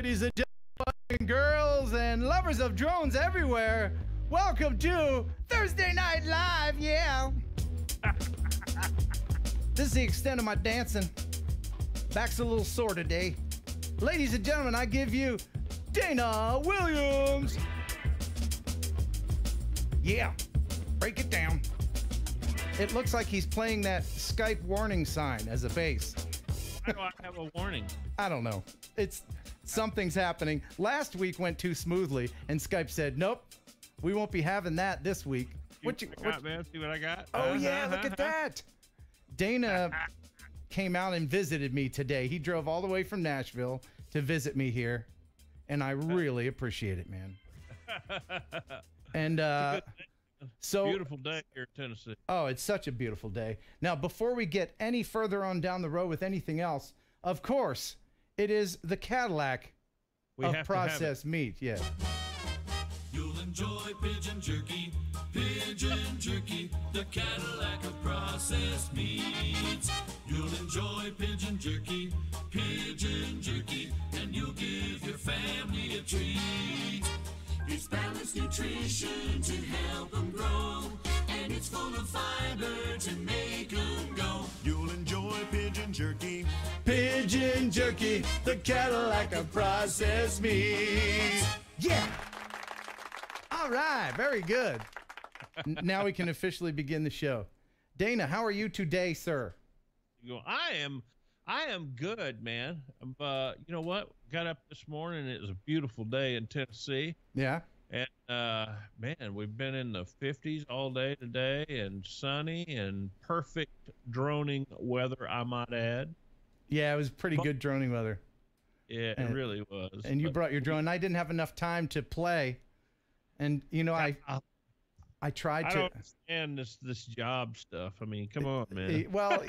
ladies and gentlemen, girls and lovers of drones everywhere. Welcome to Thursday Night Live, yeah. This is the extent of my dancing. Back's a little sore today. Ladies and gentlemen, I give you Dana Williams. Yeah, break it down. It looks like he's playing that Skype warning sign as a bass. Why do I have a warning? I don't know. Something's happening. Last week went too smoothly, and Skype said, nope, we won't be having that this week. What you got, man? See what I got? Oh, yeah, look at that. Dana came out and visited me today. He drove all the way from Nashville to visit me here, and I really appreciate it, man. And so beautiful day here in Tennessee. Oh, it's such a beautiful day. Now, before we get any further on down the road with anything else, of course, it is the Cadillac of processed meat. Yeah. You'll enjoy pigeon jerky, the Cadillac of processed meats. You'll enjoy pigeon jerky, and you'll give your family a treat. It's balanced nutrition to help them grow, and it's full of fiber to make them go. You'll enjoy pigeon jerky, the Cadillac of processed meat. Yeah. All right, very good. Now we can officially begin the show. Dana, how are you today, sir? I am good, man. You know what? Got up this morning. It was a beautiful day in Tennessee. Yeah. And man, we've been in the 50s all day today, and sunny and perfect droning weather, I might add. Yeah, it was pretty good droning weather. Yeah, it really was. And you brought your drone. I didn't have enough time to play. And you know, I tried to. I don't understand this job stuff. I mean, come on, man. Well,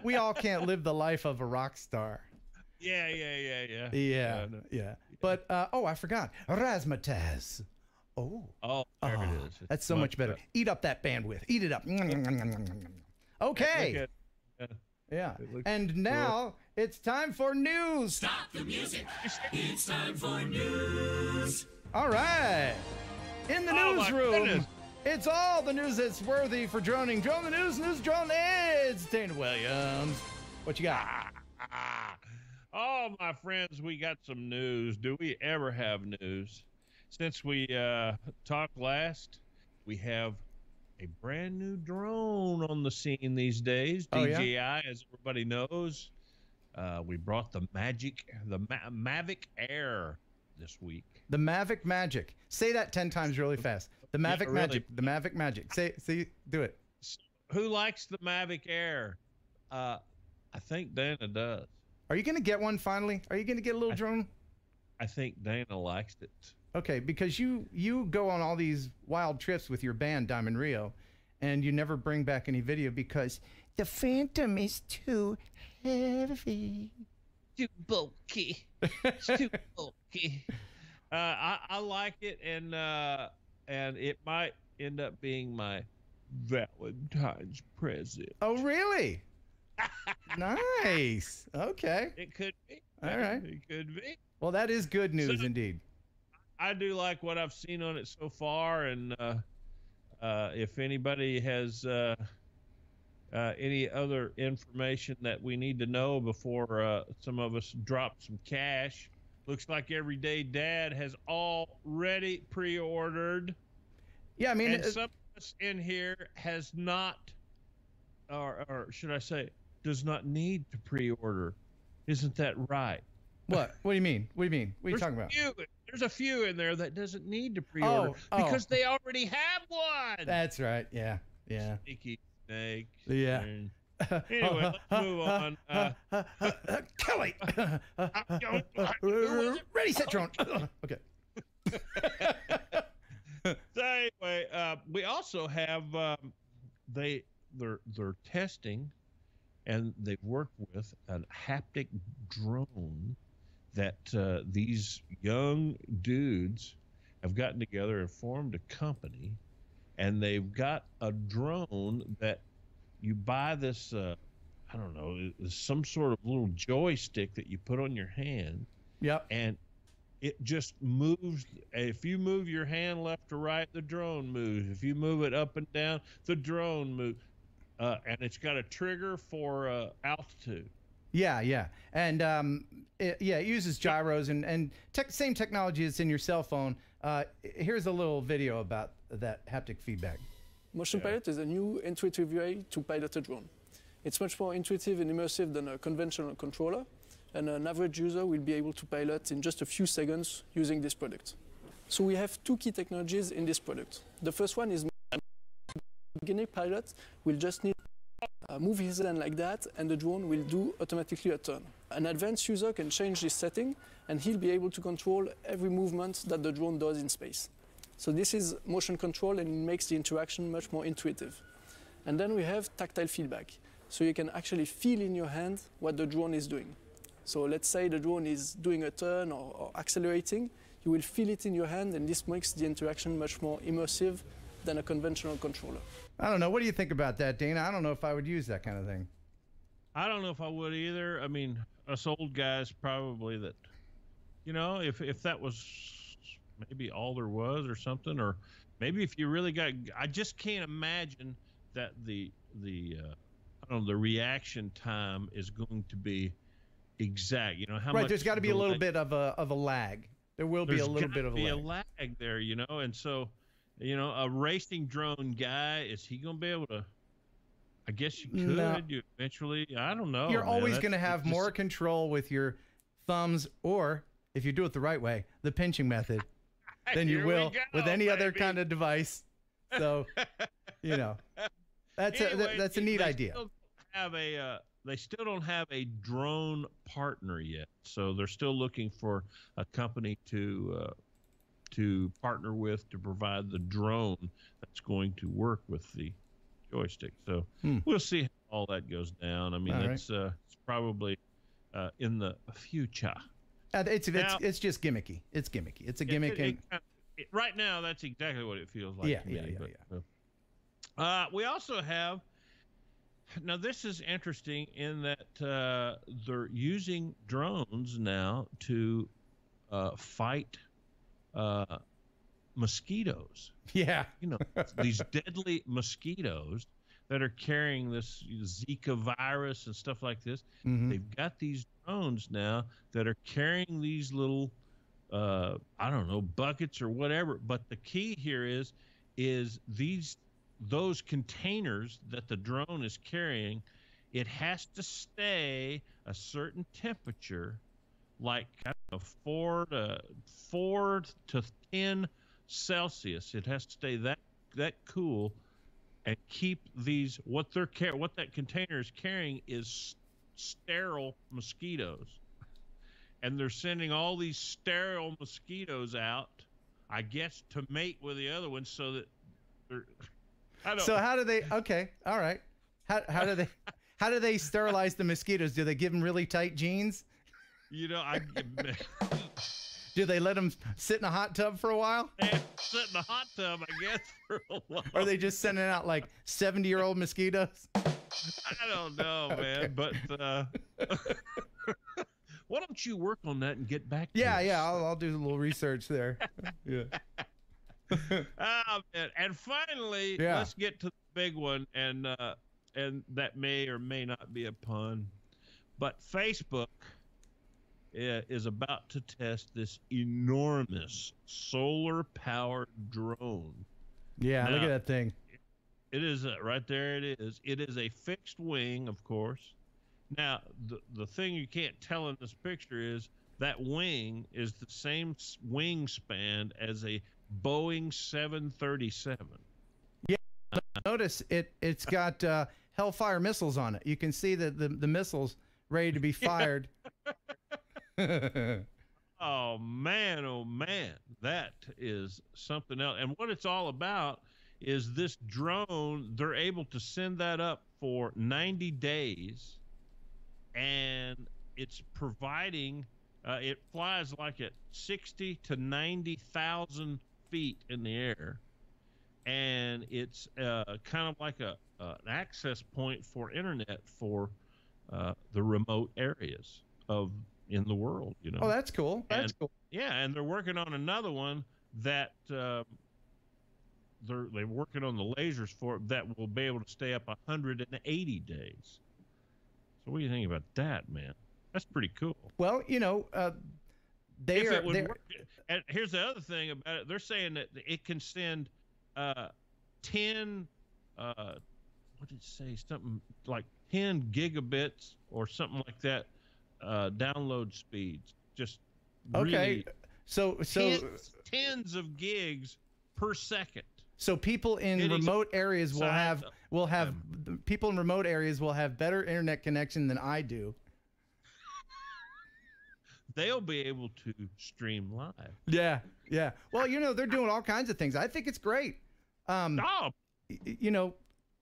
we all can't live the life of a rock star. Yeah. But I forgot razzmatazz. Oh, there it is. That's so much better. Eat up that bandwidth. Eat it up. Okay. Yeah. And now it's time for news. Stop the music. It's time for news. All right. In the newsroom, it's all the news that's worthy for droning. Drone the news, drone. It's Dana Williams. What you got? Oh, my friends, we got some news. Do we ever have news? Since we talked last, we have a brand new drone on the scene these days. DJI, as everybody knows. We brought the Mavic Air this week. The Mavic Magic. Say that 10 times really fast. The Mavic Magic. The Mavic Magic. Say, do it. Who likes the Mavic Air? I think Dana does. Are you going to get one finally? Are you going to get a little drone? I think Dana likes it. Okay, because you go on all these wild trips with your band, Diamond Rio, and you never bring back any video because the Phantom is too heavy. Too bulky. It's too bulky. I like it, and it might end up being my Valentine's present. Oh, really? Nice. Okay. It could be. All right. It could be. Well, that is good news indeed. I do like what I've seen on it so far, and if anybody has any other information that we need to know before some of us drop some cash, looks like Everyday Dad has already pre-ordered. Yeah, I mean, and some of us in here has not, or should I say, does not need to pre-order. Isn't that right? What? What do you mean? What do you mean? What are you talking about? There's a few in there that doesn't need to pre-order because they already have one. That's right. Yeah. Sneaky snakes. Yeah. Anyway, let's move on. Kelly. Ready, set, drone. Okay. So anyway, we also have they're testing, and they've worked with a haptic drone that these young dudes have gotten together and formed a company, and they've got a drone that you buy this, I don't know, it's some sort of little joystick that you put on your hand. Yep. And it just moves. If you move your hand left to right, the drone moves. If you move it up and down, the drone moves. And it's got a trigger for altitude. Yeah. And it uses gyros and same technology that's in your cell phone. Here's a little video about that haptic feedback. Motion Pilot is a new intuitive way to pilot a drone. It's much more intuitive and immersive than a conventional controller, and an average user will be able to pilot in just a few seconds using this product. So we have two key technologies in this product. The first one is beginner pilot will just need move his hand like that, and the drone will do automatically a turn. An advanced user can change this setting, and he'll be able to control every movement that the drone does in space. So this is motion control, and it makes the interaction much more intuitive. And then we have tactile feedback. So you can actually feel in your hand what the drone is doing. So let's say the drone is doing a turn or accelerating, you will feel it in your hand, and this makes the interaction much more immersive than a conventional controller. I don't know. What do you think about that, Dana? I don't know if I would use that kind of thing. I don't know if I would either. I mean, us old guys probably that, you know, if that was maybe all there was or something, or maybe if you really got, I just can't imagine that the I don't know, the reaction time is going to be exact. You know, how much there's got to be a little bit of a lag. There will be a little bit of a lag. There's got to be a lag there, you know, and so, you know, a racing drone guy, is he going to be able to? I guess you could. No. You eventually, I don't know. You're always going to have more control with your thumbs, or if you do it the right way, the pinching method, than you will with any other kind of device. So, you know, that's a neat idea. They still don't have a drone partner yet, so they're still looking for a company to partner with to provide the drone that's going to work with the joystick. So we'll see how all that goes down. I mean, it's probably in the future. It's just gimmicky. It's gimmicky. It's a gimmick. Right now, that's exactly what it feels like. Yeah. We also have. Now, this is interesting in that they're using drones now to fight mosquitoes. Yeah. You know, these deadly mosquitoes that are carrying this Zika virus and stuff like this. Mm-hmm. They've got these drones now that are carrying these little, I don't know, buckets or whatever. But the key here is those containers that the drone is carrying, it has to stay a certain temperature, like kind of 4 to 10 Celsius. It has to stay that cool, and keep these what that container is carrying is sterile mosquitoes, and they're sending all these sterile mosquitoes out, I guess, to mate with the other ones, so that they're. So how do they? Okay, all right. How do they sterilize the mosquitoes? Do they give them really tight jeans? You know, Do they let them sit in a hot tub for a while? Sit in a hot tub, I guess, for a while. Or are they just sending out like 70-year-old mosquitoes? I don't know, man. But why don't you work on that and get back to us? I'll do a little research there. Yeah. Oh, man. And finally, let's get to the big one, and that may or may not be a pun, but Facebook is about to test this enormous solar-powered drone. Yeah, now, look at that thing. It is right there. It is. It is a fixed wing, of course. Now, the thing you can't tell in this picture is that wing is the same wingspan as a Boeing 737. Yeah, notice it's got Hellfire missiles on it. You can see the missiles ready to be fired. Oh man, that is something else. And what it's all about is this drone. They're able to send that up for 90 days, and it's providing. It flies like at 60 to 90,000 feet in the air, and it's kind of like an access point for internet for the remote areas of in the world. You know. Oh, that's cool. That's cool. Yeah, and they're working on another one that they're working on the lasers for that will be able to stay up 180 days. So what do you think about that, man? That's pretty cool. Well, you know, work, and here's the other thing about it. They're saying that it can send 10 what did it say? Something like 10 gigabits or something like that download speeds. Just okay. Really So tens of gigs per second. So people in remote areas will have people in remote areas will have better internet connection than I do. They'll be able to stream live. Yeah, yeah. Well, you know, they're doing all kinds of things. I think it's great. You know,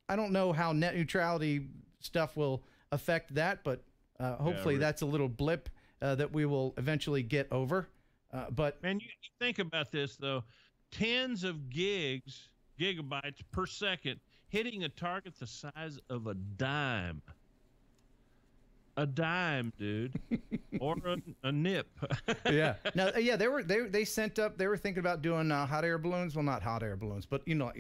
I don't know how net neutrality stuff will affect that, but hopefully that's a little blip that we will eventually get over. But man, you think about this though, tens of gigabytes per second hitting a target the size of a dime. A dime, dude, or a nip. Yeah. Now, yeah, they were thinking about doing hot air balloons. Well, not hot air balloons, but you know,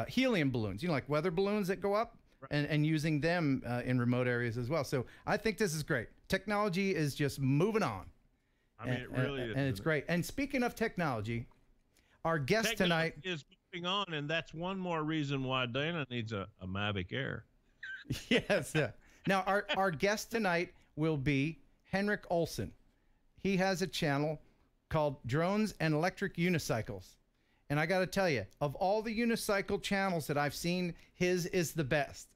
helium balloons. You know, like weather balloons that go up, and using them in remote areas as well. So I think this is great. Technology is just moving on. I mean, it really is, and it's great. And speaking of technology, our guest tonight is moving on, and that's one more reason why Dana needs a Mavic Air. Yes. Yeah. Now, our guest tonight will be Henrik Olsen. He has a channel called Drones and Electric Unicycles. And I got to tell you, of all the unicycle channels that I've seen, his is the best.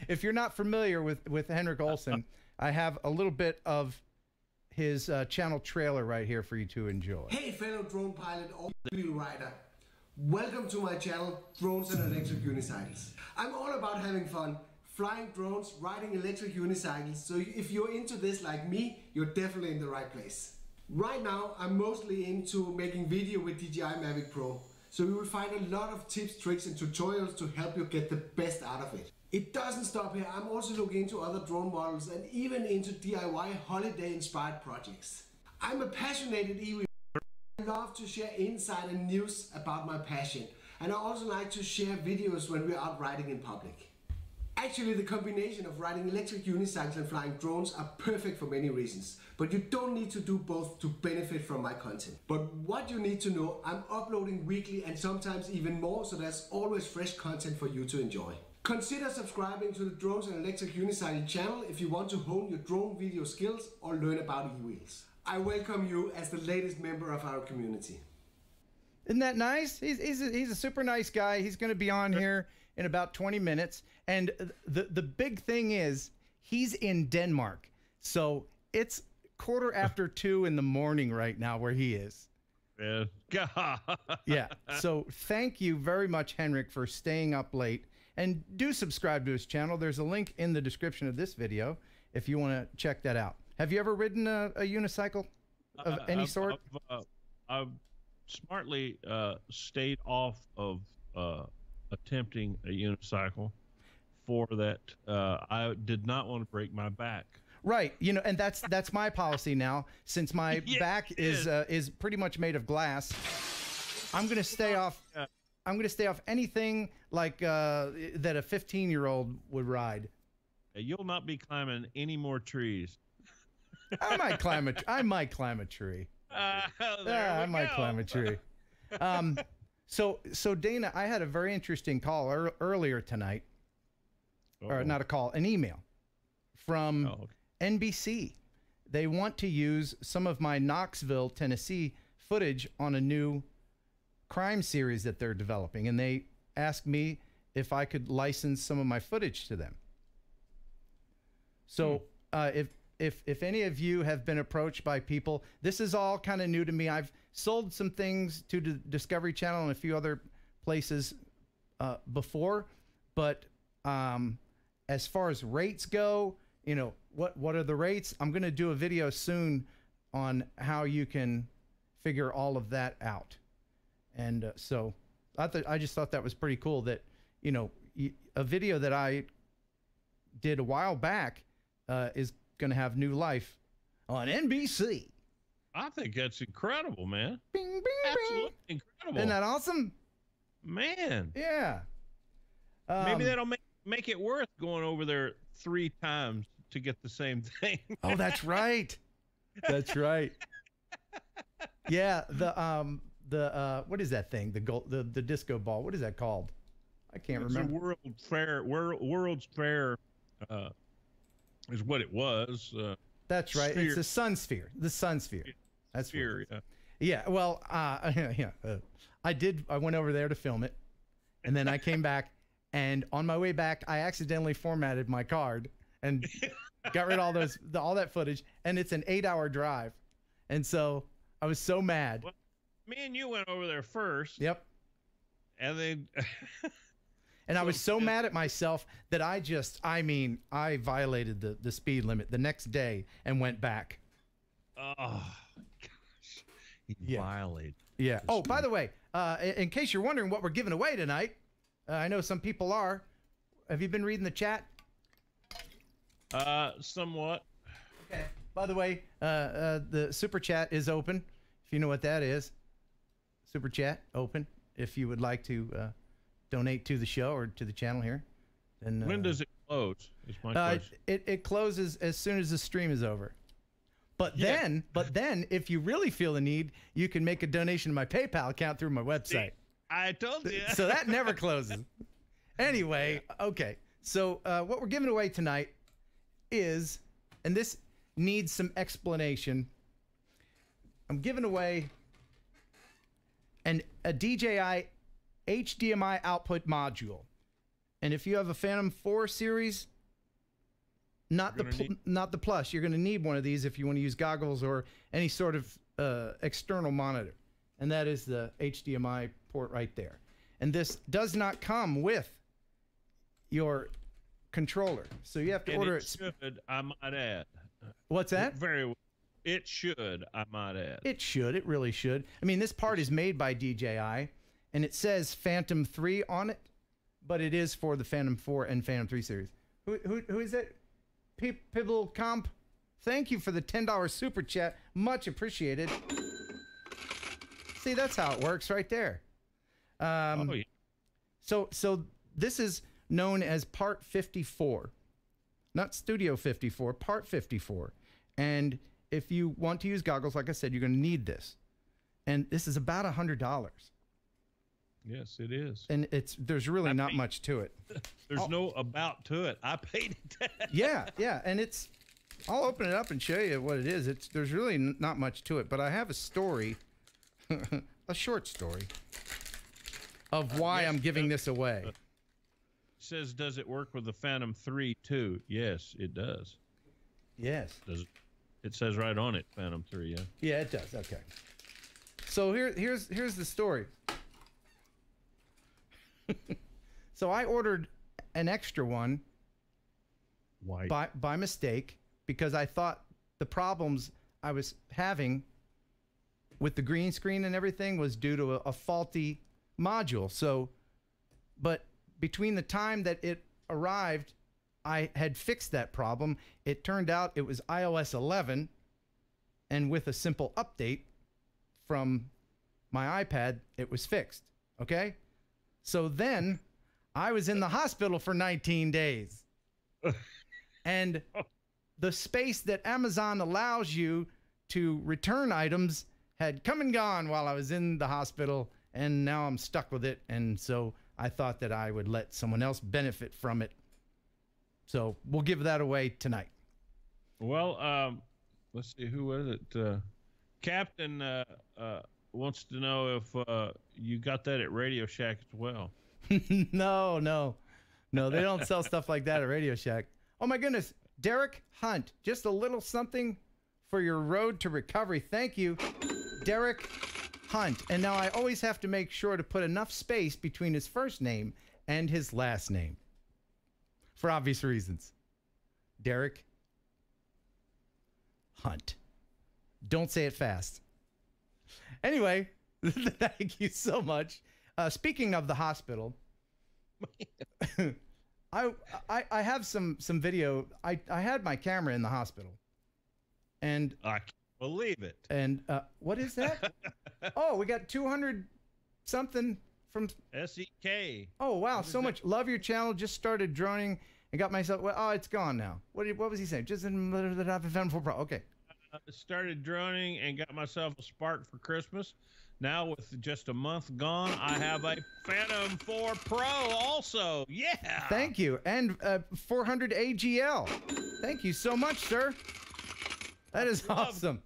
If you're not familiar with Henrik Olsen, I have a little bit of his channel trailer right here for you to enjoy. Hey, fellow drone pilot or wheel rider. Welcome to my channel, Drones and Electric Unicycles. I'm all about having fun, flying drones, riding electric unicycles, so if you're into this like me, you're definitely in the right place. Right now, I'm mostly into making video with DJI Mavic Pro, so you will find a lot of tips, tricks and tutorials to help you get the best out of it. It doesn't stop here, I'm also looking into other drone models and even into DIY holiday-inspired projects. I'm a passionate e-wheel. I love to share insight and news about my passion, and I also like to share videos when we're out riding in public. Actually, the combination of riding electric unicycles and flying drones are perfect for many reasons, but you don't need to do both to benefit from my content. But what you need to know, I'm uploading weekly and sometimes even more, so there's always fresh content for you to enjoy. Consider subscribing to the Drones and Electric Unicycle channel if you want to hone your drone video skills or learn about e-wheels. I welcome you as the latest member of our community. Isn't that nice? He's a super nice guy. He's going to be on here in about 20 minutes. And the big thing is he's in Denmark. So it's 2:15 in the morning right now where he is. Yeah. Yeah. So thank you very much, Henrik, for staying up late. And do subscribe to his channel. There's a link in the description of this video if you want to check that out. Have you ever ridden a unicycle of any sort? I've smartly stayed off of attempting a unicycle for that. I did not want to break my back. Right. You know, and that's my policy now. Since my back is pretty much made of glass, I'm going to stay off. I'm going to stay off anything like that a 15-year-old would ride. You'll not be climbing any more trees. I might climb a tree. I might climb a tree. So Dana, I had a very interesting call earlier tonight, or not a call, an email from NBC. They want to use some of my Knoxville, Tennessee footage on a new crime series that they're developing, and they asked me if I could license some of my footage to them. So if any of you have been approached by people, this is all kind of new to me. I've sold some things to the Discovery Channel and a few other places before, but as far as rates go, you know, what are the rates? I'm going to do a video soon on how you can figure all of that out. And so I just thought that was pretty cool that, you know, a video that I did a while back is going to have new life on NBC. I think that's incredible, man. Bing, bing, Absolutely bing. incredible. Isn't that awesome? Man. Yeah. Maybe that'll make it worth going over there 3 times to get the same thing. Oh, that's right. That's right. Yeah, the what is that thing? The disco ball. What is that called? I can't remember. World's Fair is what it was. That's right. Sphere. It's the Sun Sphere. The Sun Sphere. That's Sphere, yeah. Yeah. Well, I went over there to film it, and then I came back, and on my way back, I accidentally formatted my card and got rid of all that footage, and it's an 8-hour drive, and so I was so mad. Well, me and you went over there first. Yep. And then. And I was so mad at myself that I violated the speed limit the next day and went back. Oh, gosh. He violated. Yeah. Oh, by the way, in case you're wondering what we're giving away tonight, I know some people are. Have you been reading the chat? Somewhat. Okay. By the way, the super chat is open. If you know what that is, super chat open. If you would like to donate to the show or to the channel here, then when does it close? Is my question. It closes as soon as the stream is over. But then, if you really feel the need, you can make a donation to my PayPal account through my website. I told you. So that never closes. Anyway, okay. So what we're giving away tonight is, and this needs some explanation, I'm giving away a DJI HDMI output module. And if you have a Phantom 4 series, not the Plus, you're going to need one of these if you want to use goggles or any sort of external monitor. And that is the HDMI port right there. And this does not come with your controller. So you have to order it. Should, I might add. What's that? It should, I might add. It should. It really should. I mean, this part is made by DJI, and it says Phantom 3 on it, but it is for the Phantom 4 and Phantom 3 series. Who is it? Pibble Comp. Thank you for the $10 super chat. Much appreciated. See, that's how it works right there. Yeah. So this is known as Part 54, not Studio 54, Part 54. And if you want to use goggles, like I said, you're going to need this. And this is about $100. Yes, it is. And there's really not much to it. There's no about to it. I paid it. Yeah. And I'll open it up and show you what it is. There's really not much to it, but I have a story, a short story of why I'm giving this away. It says, does it work with the Phantom 3 too? Yes, it does. Yes. It says right on it, Phantom 3, yeah. Yeah, it does. Okay. So here's the story. So I ordered an extra one by mistake because I thought the problems I was having with the green screen and everything was due to a faulty module. So, but between the time that it arrived, I had fixed that problem. It turned out it was iOS 11, and with a simple update from my iPad, it was fixed. Okay? So then I was in the hospital for 19 days. And the space that Amazon allows you to return items had come and gone while I was in the hospital, and now I'm stuck with it. And so I thought that I would let someone else benefit from it. So we'll give that away tonight. Well, let's see, who was it? Captain wants to know if you got that at Radio Shack as well. No, they don't sell stuff like that at Radio Shack. Oh my goodness, Derek Hunt, just a little something for your road to recovery. Thank you, Derek Hunt. And now I always have to make sure to put enough space between his first name and his last name, for obvious reasons. Derek Hunt. Don't say it fast. Anyway, thank you so much. Speaking of the hospital, I have some video. I had my camera in the hospital, and I can't believe it. And what is that? Oh, we got 200 something from SEK. Oh wow, so much. Love your channel. Just started droning and got myself. Well, oh, it's gone now. What was he saying? Just in the Pro. Okay. Started droning and got myself a Spark for Christmas. Now with just a month gone, I have a Phantom 4 Pro also. Yeah. Thank you. And 400 AGL. Thank you so much, sir. That is awesome.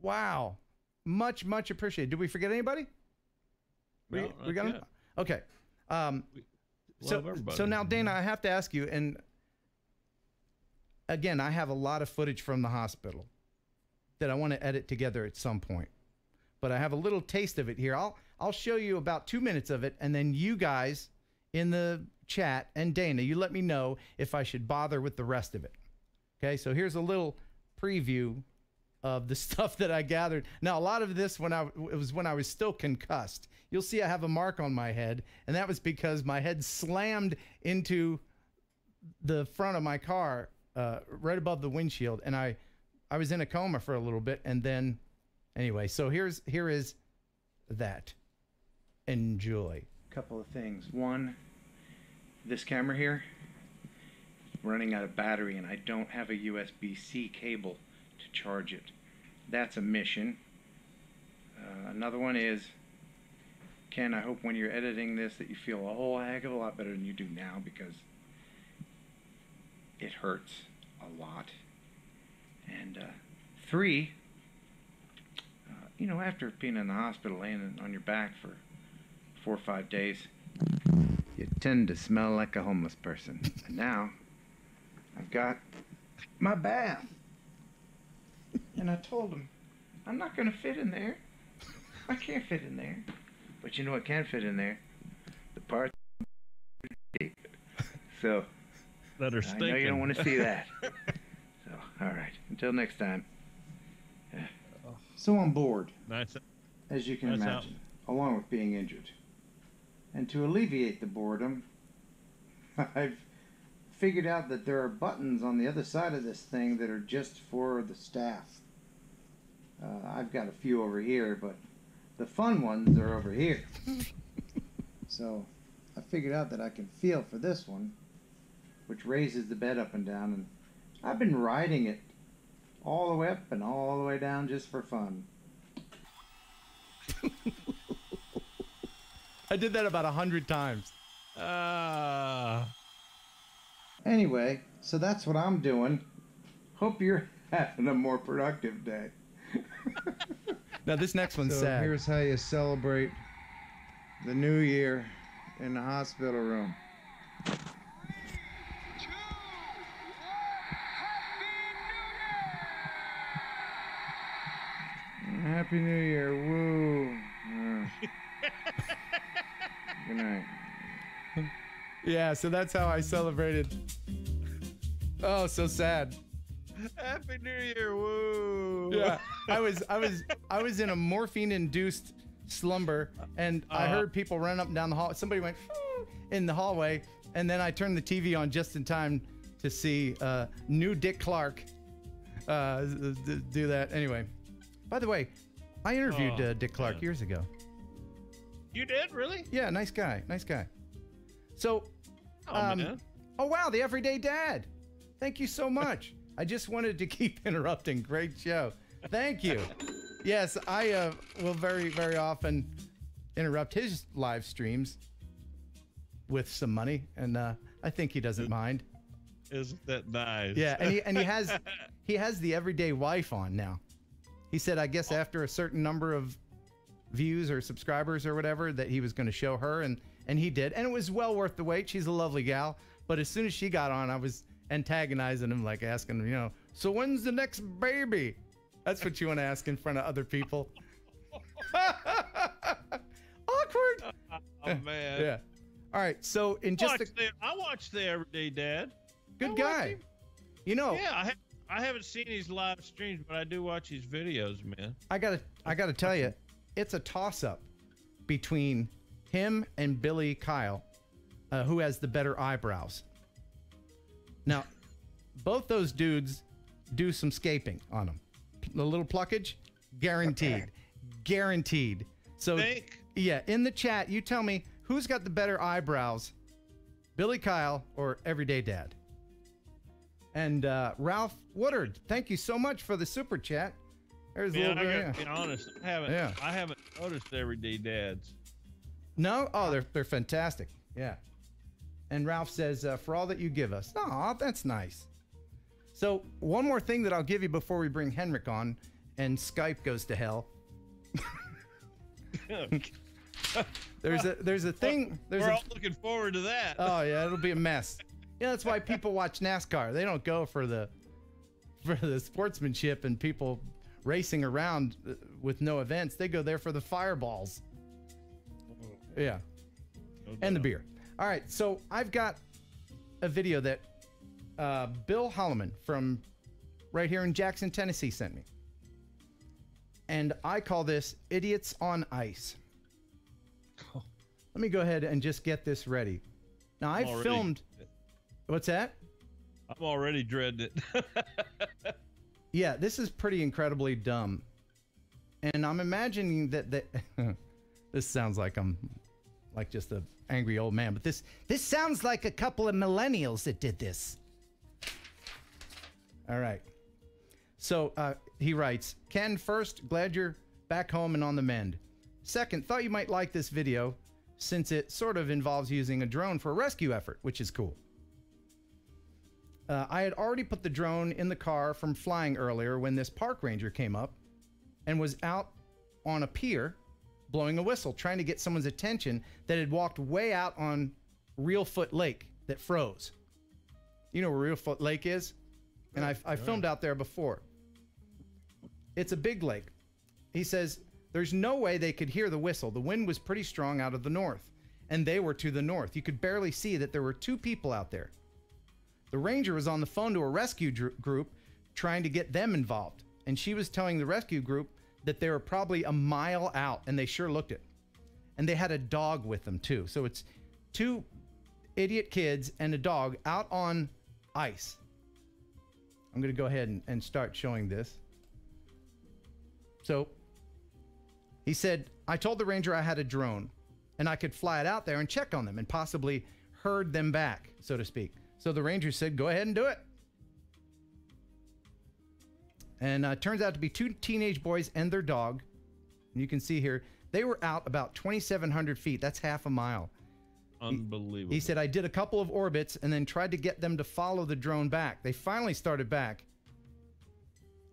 Wow. Much appreciated. Did we forget anybody? No, we got them? Okay. So now, Dana, I have to ask you, and again, I have a lot of footage from the hospital that I want to edit together at some point. But I have a little taste of it here. I'll show you about 2 minutes of it, and then you guys in the chat, and Dana, you let me know if I should bother with the rest of it. Okay, so here's a little preview of the stuff that I gathered. Now, a lot of this it was when I was still concussed. You'll see I have a mark on my head, and that was because my head slammed into the front of my car right above the windshield, and I was in a coma for a little bit, and then anyway, so here is that. Enjoy. Couple of things. One, this camera here, running out of battery, and I don't have a USB-C cable to charge it. That's a mission. Another one is, Ken, I hope when you're editing this that you feel a whole heck of a lot better than you do now, because it hurts a lot. And 3, you know, after being in the hospital laying on your back for 4 or 5 days, you tend to smell like a homeless person. And now I've got my bath. And I told him, I'm not going to fit in there. I can't fit in there. But you know what can fit in there? The parts. So, that are I stinking. know you don't want to see that. So, all right. Until next time. So I'm bored, as you can imagine, along with being injured. And to alleviate the boredom, I've figured out that there are buttons on the other side of this thing that are just for the staff. I've got a few over here, but the fun ones are over here. So I figured out that I can feel for this one, which raises the bed up and down, and I've been riding it all the way up and all the way down just for fun. I did that about 100 times. Anyway, so that's what I'm doing. Hope you're having a more productive day. Now this next one's So sad. here's how you celebrate the new year in the hospital room. Happy New Year, woo. Good night. Yeah, so that's how I celebrated. Oh, so sad. Happy New Year, woo. Yeah, I was in a morphine-induced slumber, and I heard people run up and down the hall. Somebody went in the hallway, and then I turned the TV on just in time to see new Dick Clark do that. Anyway, by the way, I interviewed Dick Clark years ago. You did, really? Yeah, nice guy, nice guy. So, man. oh wow, the Everyday Dad. Thank you so much. I just wanted to keep interrupting. Great show. Thank you. Yes, I will very, very often interrupt his live streams with some money, and I think he doesn't mind. Isn't that nice? Yeah, and he has the Everyday Wife on now. He said, I guess after a certain number of views or subscribers or whatever, that he was going to show her, and he did, and it was well worth the wait. She's a lovely gal, but as soon as she got on, I was antagonizing him, like asking him, you know, so when's the next baby? That's what you want to ask in front of other people. Awkward. Oh man. Yeah. All right. So in just I watched the Everyday Dad. Good guy. You know. Yeah, I haven't seen his live streams, but I do watch his videos, man. I gotta tell you, it's a toss-up between him and Billy Kyle, who has the better eyebrows. Now, both those dudes do some scaping on them. The little pluckage, guaranteed. Guaranteed. So, yeah, in the chat, you tell me who's got the better eyebrows, Billy Kyle or Everyday Dad? And Ralph Woodard, thank you so much for the super chat. There's a little bit. I gotta be honest, I haven't noticed Everyday Dads. No? Oh, they're fantastic. Yeah. And Ralph says, for all that you give us. Aw, that's nice. So one more thing that I'll give you before we bring Henrik on and Skype goes to hell. there's a thing. We're all looking forward to that. Oh yeah, it'll be a mess. Yeah, that's why people watch NASCAR. They don't go for the sportsmanship and people racing around with no events. They go there for the fireballs. Yeah, and the beer. All right, so I've got a video that Bill Holloman from right here in Jackson, Tennessee sent me. And I call this Idiots on Ice. Oh. Let me go ahead and just get this ready. Now, I've filmed... What's that? I'm already dreading it. Yeah, this is pretty incredibly dumb. And I'm imagining that... this sounds like I'm like just an angry old man, but this sounds like a couple of millennials that did this. All right. So he writes, Ken, first, glad you're back home and on the mend. Second, thought you might like this video since it sort of involves using a drone for a rescue effort, which is cool. I had already put the drone in the car from flying earlier when this park ranger came up and was out on a pier blowing a whistle, trying to get someone's attention that had walked way out on Reelfoot Lake that froze. You know where Reelfoot Lake is? And I filmed out there before. It's a big lake. He says, there's no way they could hear the whistle. The wind was pretty strong out of the north, and they were to the north. You could barely see that there were two people out there. The ranger was on the phone to a rescue group trying to get them involved, and she was telling the rescue group that they were probably a mile out, and they sure looked it. And they had a dog with them, too. So it's two idiot kids and a dog out on ice. I'm going to go ahead and start showing this. So he said, I told the ranger I had a drone and I could fly it out there and check on them and possibly herd them back, so to speak. So the ranger said, go ahead and do it. And it turns out to be two teenage boys and their dog. And you can see here, they were out about 2,700 feet. That's half a mile. Unbelievable. He said, I did a couple of orbits and then tried to get them to follow the drone back. They finally started back.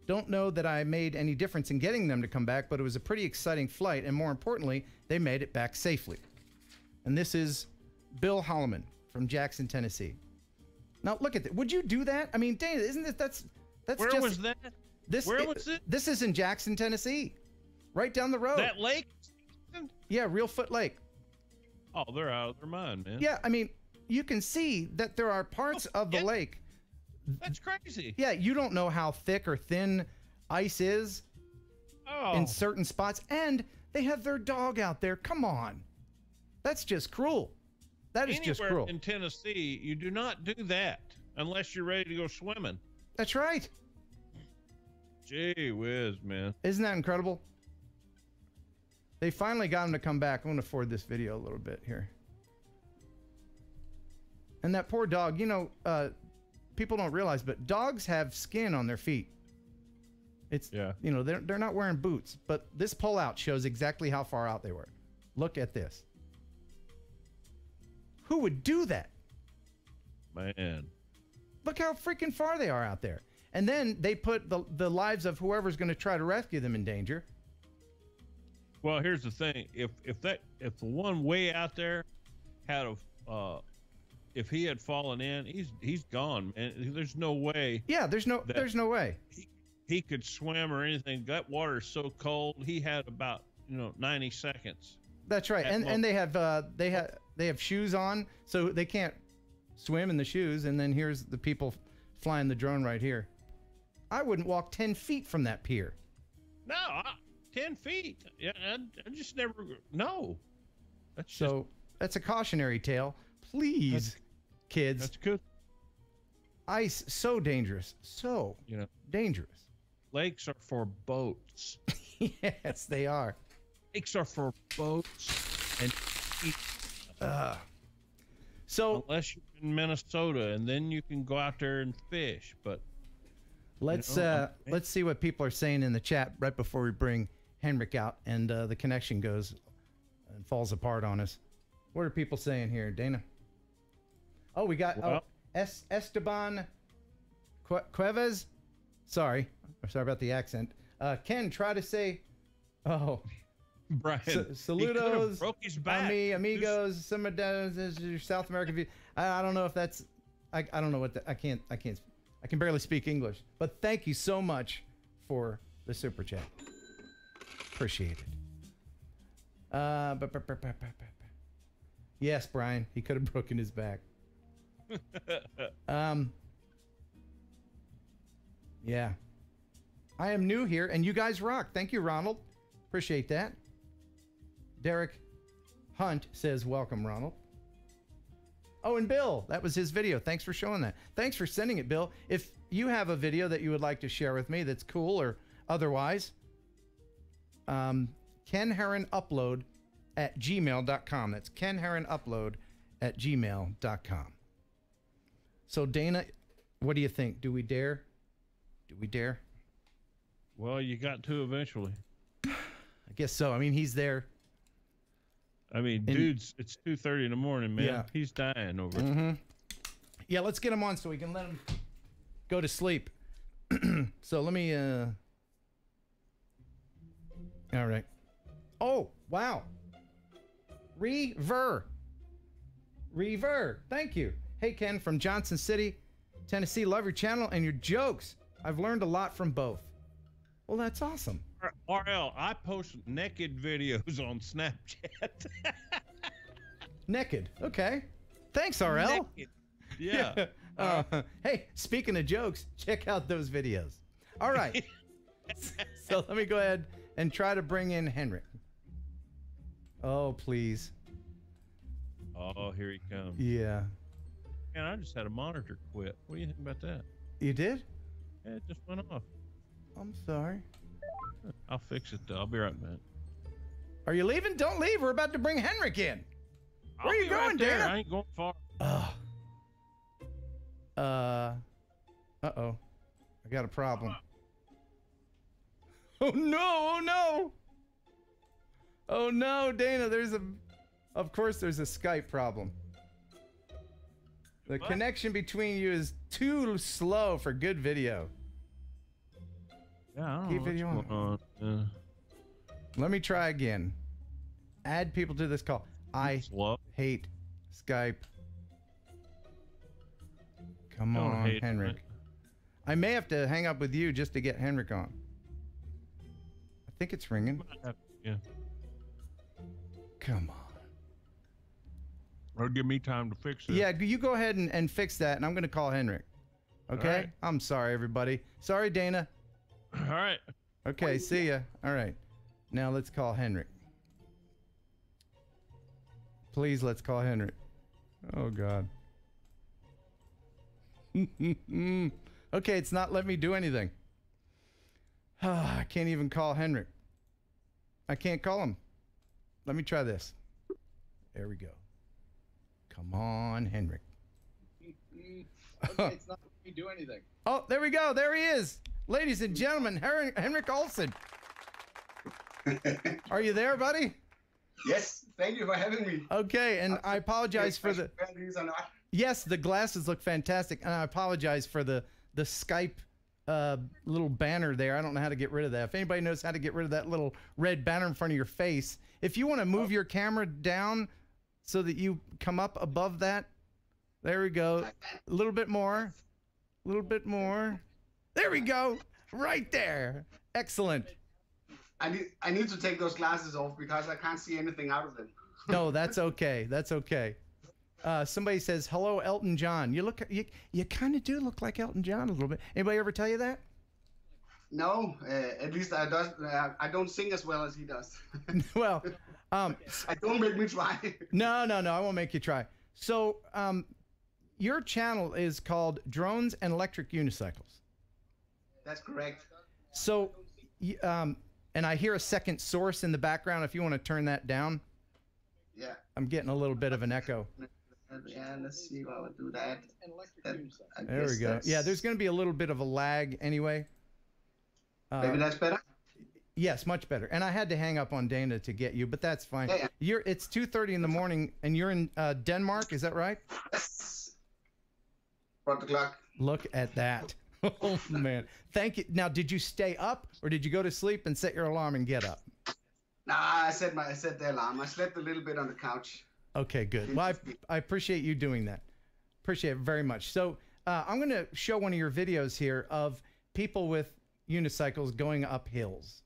Don't know that I made any difference in getting them to come back, but it was a pretty exciting flight. And more importantly, they made it back safely. And this is Bill Holloman from Jackson, Tennessee. Now, look at that. Would you do that? I mean, Dana, isn't it? That's Where just, was that? Where was it? This is in Jackson, Tennessee. Right down the road. That lake? Yeah, Reelfoot Lake. Oh, they're out of their mind, man. Yeah, I mean, you can see that there are parts of the lake. That's crazy. Yeah, you don't know how thick or thin ice is in certain spots. And they have their dog out there. Come on. That's just cruel. That is just cruel. In Tennessee, you do not do that unless you're ready to go swimming. That's right. Gee whiz, man. Isn't that incredible? They finally got him to come back. I'm going to forward this video a little bit here. And that poor dog, you know, people don't realize, but dogs have skin on their feet. It's, you know, they're not wearing boots, but this pullout shows exactly how far out they were. Look at this. Who would do that? Man. Look how freaking far they are out there. And then they put the lives of whoever's going to try to rescue them in danger. Well, here's the thing: if the one way out there had if he had fallen in, he's gone, man. There's no way. Yeah, there's no way he could swim or anything. That water is so cold. He had about 90 seconds. That's right, and they have shoes on, so they can't swim in the shoes. And then here's the people flying the drone right here. I wouldn't walk 10 feet from that pier. No, 10 feet. Yeah, I just never. No. That's a cautionary tale. Please, kids. That's good. Ice, so dangerous. So dangerous. Lakes are for boats. Yes, they are. Lakes are for boats and so unless you're in Minnesota, and then you can go out there and fish. But let's see what people are saying in the chat right before we bring Henrik out and the connection goes and falls apart on us. What are people saying here, Dana? Oh, we got Esteban Cuevas. Sorry about the accent. Ken, try to say, Brian, saludos, broke his back. amigos, some of your South American view. I don't know if that's, I don't know what I can barely speak English, but thank you so much for the super chat. Appreciate it. Yes, Brian, he could have broken his back. Yeah. I am new here, and you guys rock. Thank you, Ronald. Appreciate that. Derek Hunt says, welcome, Ronald. Oh, and Bill, that was his video. Thanks for showing that. Thanks for sending it, Bill. If you have a video that you would like to share with me that's cool or otherwise, kenheronupload@gmail.com. That's kenheronupload@gmail.com. So, Dana, what do you think? Do we dare? Do we dare? Well, you got to eventually. I guess so. I mean, he's there. I mean, dudes, it's 2:30 in the morning, man. Yeah. He's dying over it. Yeah, let's get him on so we can let him go to sleep. So let me, all right. Oh, wow. Rever. Thank you. Hey, Ken from Johnson City, Tennessee. Love your channel and your jokes. I've learned a lot from both. Well, that's awesome. RL, I post naked videos on Snapchat. Naked. Okay. Thanks, RL. Naked. Yeah. Hey, speaking of jokes, check out those videos. All right. So let me go ahead and try to bring in Henrik. Oh, please. Oh, here he comes. Yeah. Man, I just had a monitor quit. What do you think about that? You did? Yeah, it just went off. I'm sorry. I'll fix it, though. I'll be right back. Are you leaving? Don't leave. We're about to bring Henrik in. Where are you going, there. Dana? I ain't going far. Uh-oh. I got a problem. Oh, no. Oh, no. Oh, no, Dana. Of course, there's a Skype problem. The connection between you is too slow for good video. Yeah, I don't Keep know video what's going on. Let me try again. Add people to this call. I hate Skype. Come on, Henrik. I may have to hang up with you just to get Henrik on. I think it's ringing. Yeah. Come on. Or give me time to fix it. Yeah, you go ahead and fix that, and I'm going to call Henrik. Okay? Right. I'm sorry, everybody. Sorry, Dana. All right. Okay, see ya. All right. Now let's call Henrik. Please, let's call Henrik. Oh, God. Okay, it's not letting me do anything. I can't even call Henrik. I can't call him. Let me try this. There we go. Come on, Henrik. Okay, it's not letting me do anything. Oh, there we go. There he is. Ladies and gentlemen, Henrik Olsen. Are you there, buddy? Yes, thank you for having me. Okay, and I apologize for the... These or not. Yes, the glasses look fantastic, and I apologize for the Skype little banner there. I don't know how to get rid of that. If anybody knows how to get rid of that little red banner in front of your face, if you want to move your camera down so that you come up above that, there we go. A little bit more. A little bit more. There we go. Right there. Excellent. I need to take those glasses off because I can't see anything out of them. No, that's okay. That's okay. Somebody says, hello, Elton John. You kind of do look like Elton John a little bit. Anybody ever tell you that? No, at least I don't sing as well as he does. Well, I don't make me try. No, I won't make you try. So, your channel is called Drones and Electric Unicycles. That's correct. So, and I hear a second source in the background. If you want to turn that down. Yeah. I'm getting a little bit of an echo. Yeah, let's see how I do that. There we go. Yeah, there's going to be a little bit of a lag anyway. Maybe that's better? Yes, much better. And I had to hang up on Dana to get you, but that's fine. Yeah. It's 2:30 in the morning, and you're in Denmark, is that right? Yes. 4 o'clock. Look at that. Oh, man. Thank you. Now, did you stay up, or did you go to sleep and set your alarm and get up? Nah, I set the alarm. I slept a little bit on the couch. Okay, good. Well, I appreciate you doing that. Appreciate it very much. So I'm going to show one of your videos here of people with unicycles going up hills.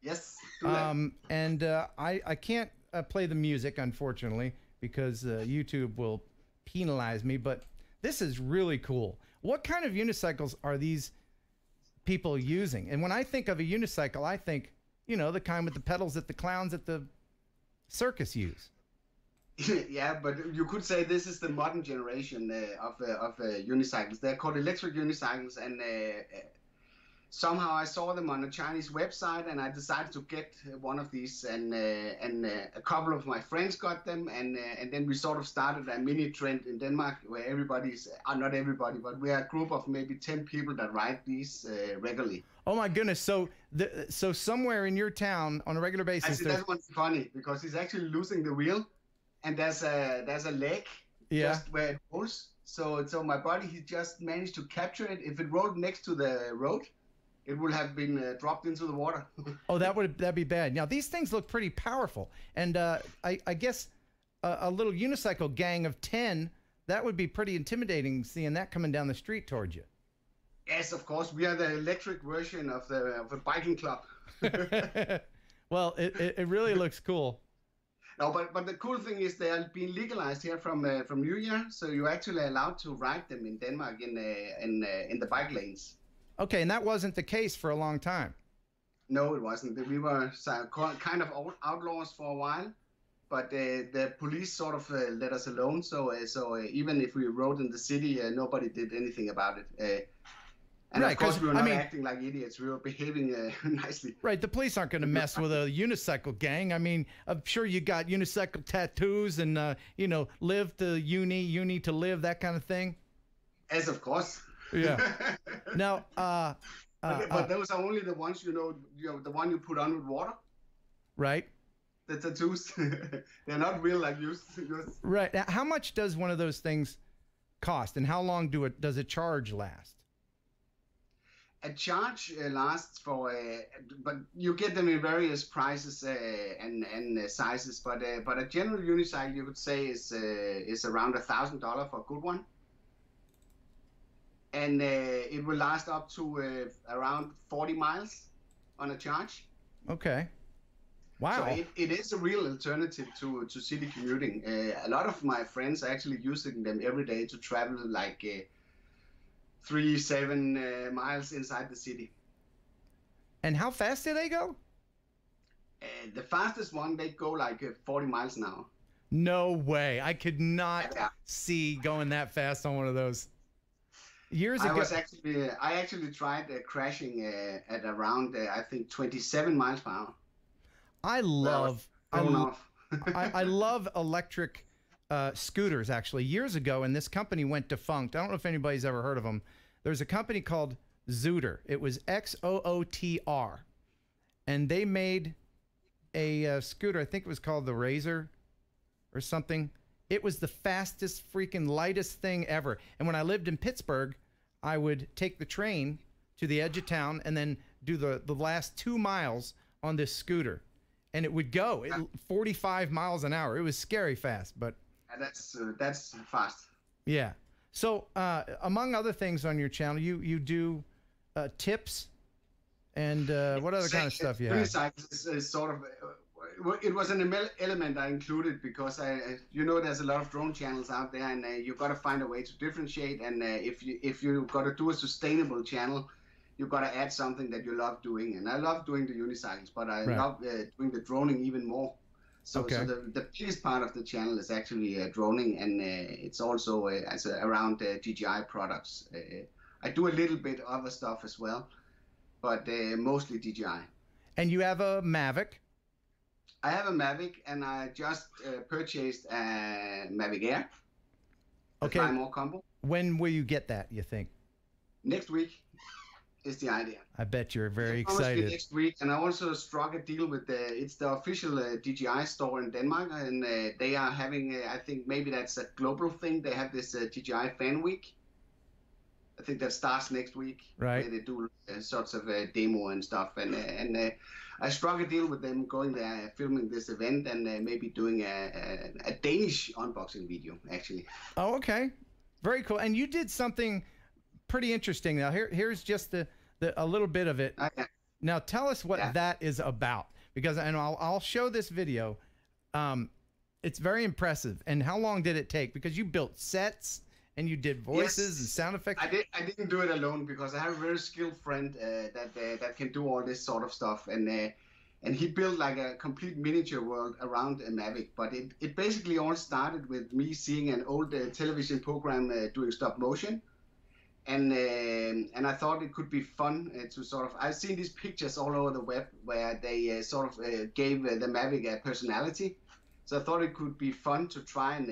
Yes. And I can't play the music, unfortunately, because YouTube will penalize me, but this is really cool. What kind of unicycles are these people using? And when I think of a unicycle, I think, you know, the kind with the pedals that the clowns at the circus use. Yeah, but you could say this is the modern generation of unicycles. They're called electric unicycles, and somehow I saw them on a Chinese website, and I decided to get one of these, and a couple of my friends got them, and then we sort of started a mini trend in Denmark where everybody's, not everybody, but we are a group of maybe 10 people that ride these regularly. Oh my goodness! So somewhere in your town on a regular basis, that one's funny because he's actually losing the wheel, and there's a leg just where it rolls. So my buddy, he just managed to capture it. If it rolled next to the road, it would have been dropped into the water. Oh, that'd be bad. Now these things look pretty powerful, and I guess a little unicycle gang of 10, that would be pretty intimidating, seeing that coming down the street towards you. Yes, of course. We are the electric version of a biking club. Well, it really looks cool. No, but the cool thing is they are being legalized here from New Year, so you're actually allowed to ride them in Denmark in the bike lanes. Okay, and that wasn't the case for a long time. No, it wasn't. We were kind of outlaws for a while, but the police sort of let us alone. So even if we rode in the city, nobody did anything about it. And right, of course, we were not acting like idiots. We were behaving nicely. Right. The police aren't going to mess with a unicycle gang. I mean, I'm sure you got unicycle tattoos and, live to uni to live, that kind of thing. Yes, of course. Yeah. Now, but those are only the ones, the one you put on with water. Right. The tattoos. They're not real like yours. Right. Now, how much does one of those things cost, and how long does a charge last? A charge lasts for, but you get them in various prices and sizes. But a general unicycle, you could say, is around $1,000 for a good one, and it will last up to around 40 miles on a charge. Okay. Wow. So it is a real alternative to city commuting. A lot of my friends are actually using them every day to travel like 3-7 miles inside the city. And how fast do they go? The fastest one, they go like 40 miles an hour. No way. I could not see going that fast on one of those. Years ago. I actually tried crashing at around, I think, 27 miles per hour. I love electric scooters, actually. Years ago, and this company went defunct. I don't know if anybody's ever heard of them. There's a company called Zootr. It was XOOTR. And they made a scooter, I think it was called the Razor or something. It was the fastest, freaking lightest thing ever. And when I lived in Pittsburgh, I would take the train to the edge of town and then do the last 2 miles on this scooter. And it would go 45 miles an hour. It was scary fast, but that's fast. Yeah. So among other things on your channel, you do tips and what other kind of stuff you have? Unicycles is sort of it was an element I included because there's a lot of drone channels out there, and you got to find a way to differentiate. And if you got to do a sustainable channel, you got to add something that you love doing. And I love doing the unicycles, but I love doing the droning even more. So the biggest part of the channel is actually droning, and it's also around DJI products. I do a little bit other stuff as well, but mostly DJI. And you have a Mavic? I have a Mavic, and I just purchased a Mavic Air. Okay. Fly more combo. When will you get that, you think? Next week is the idea. I bet you're very It's excited. Next week, and I also struck a deal with it's the official DJI store in Denmark, and they are having, I think maybe that's a global thing. They have this DJI Fan Week. I think that starts next week. Right. Where they do sorts of demo and stuff, and I struck a deal with them going there, filming this event, and maybe doing a Danish unboxing video, actually. Oh, okay. Very cool. And you did something pretty interesting. Now, here's just a little bit of it. Now, tell us what that is about, because and I'll show this video. It's very impressive. And how long did it take? Because you built sets and you did voices and sound effects. I didn't do it alone, because I have a very skilled friend that can do all this sort of stuff, and he built like a complete miniature world around a Mavic. But it basically all started with me seeing an old television program doing stop motion. And I thought it could be fun to sort of, I've seen these pictures all over the web where they sort of gave the Mavic a personality. So I thought it could be fun to try and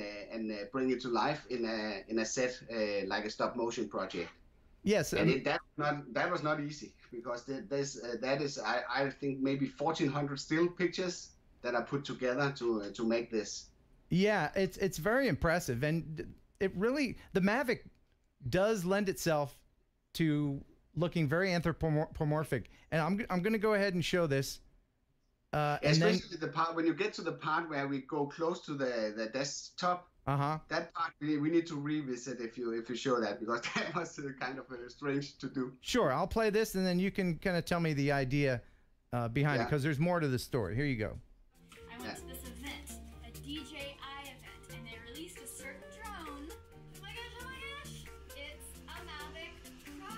bring it to life in a set like a stop motion project. Yes, and that was not easy, because that is I think maybe 1,400 still pictures that I put together to make this. Yeah, it's very impressive, and it really, the Mavic does lend itself to looking very anthropomorphic, and I'm going to go ahead and show this. Especially the part when you get to the part where we go close to the desktop. That part we need to revisit if you show that, because that was kind of strange to do. Sure, I'll play this, and then you can kind of tell me the idea behind it, because there's more to the story. Here you go. I went to this event, a DJI event, and they released a certain drone. Oh my gosh, it's a Mavic Pro.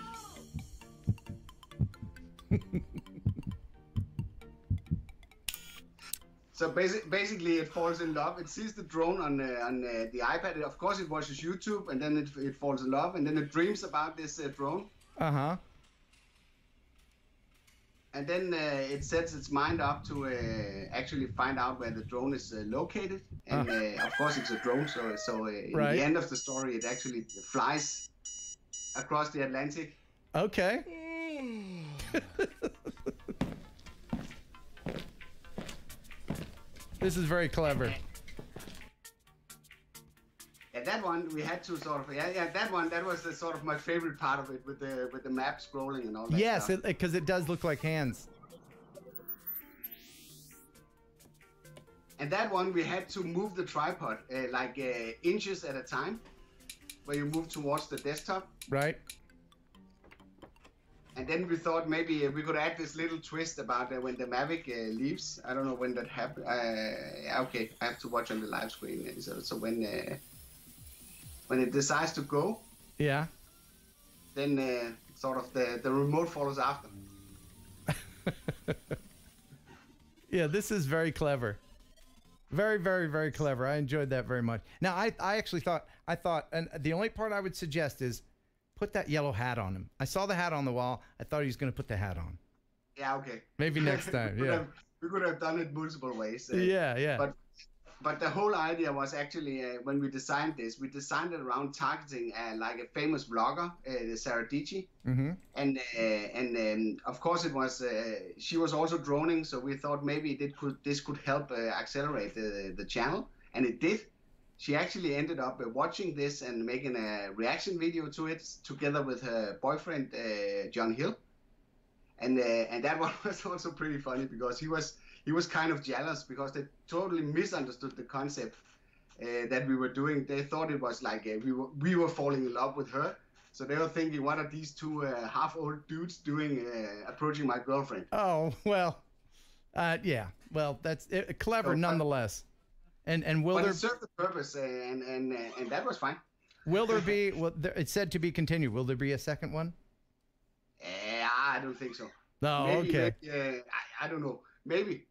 So basically, it falls in love. It sees the drone on the iPad. Of course, it watches YouTube, and then it falls in love, and then it dreams about this drone. And then it sets its mind up to actually find out where the drone is located. And of course, it's a drone, so in the end of the story, it actually flies across the Atlantic. Okay. This is very clever. Yeah, that one we had to sort of that was the sort of my favorite part of it, with the map scrolling and all that. Yes, because it does look like hands. And that one we had to move the tripod like inches at a time, where you move towards the desktop. Right. And then we thought maybe we could add this little twist about when the Mavic leaves. I don't know when that happened. Okay, I have to watch on the live screen. So when it decides to go, then sort of the remote follows after. Yeah, this is very clever. Very, very, very clever. I enjoyed that very much. Now, I actually thought, and the only part I would suggest is, put that yellow hat on him. I saw the hat on the wall. I thought he was going to put the hat on. Yeah, okay. Maybe next time. We could have done it multiple ways. Yeah. But the whole idea was actually when we designed this, we designed it around targeting like a famous vlogger, Sarah Dici. And of course it was she was also droning, so we thought maybe this could help accelerate the channel, and it did. She actually ended up watching this and making a reaction video to it together with her boyfriend, John Hill. And that one was also pretty funny, because he was kind of jealous, because they totally misunderstood the concept that we were doing. They thought it was like we were falling in love with her. So they were thinking, what are these two half-old dudes doing approaching my girlfriend? Oh, well, yeah. Well, that's clever nonetheless. And will but there? It served the purpose, and that was fine. Will there be? Well, it's said to be continued. Will there be a second one? I don't think so. No, maybe, okay. Maybe, I don't know. Maybe.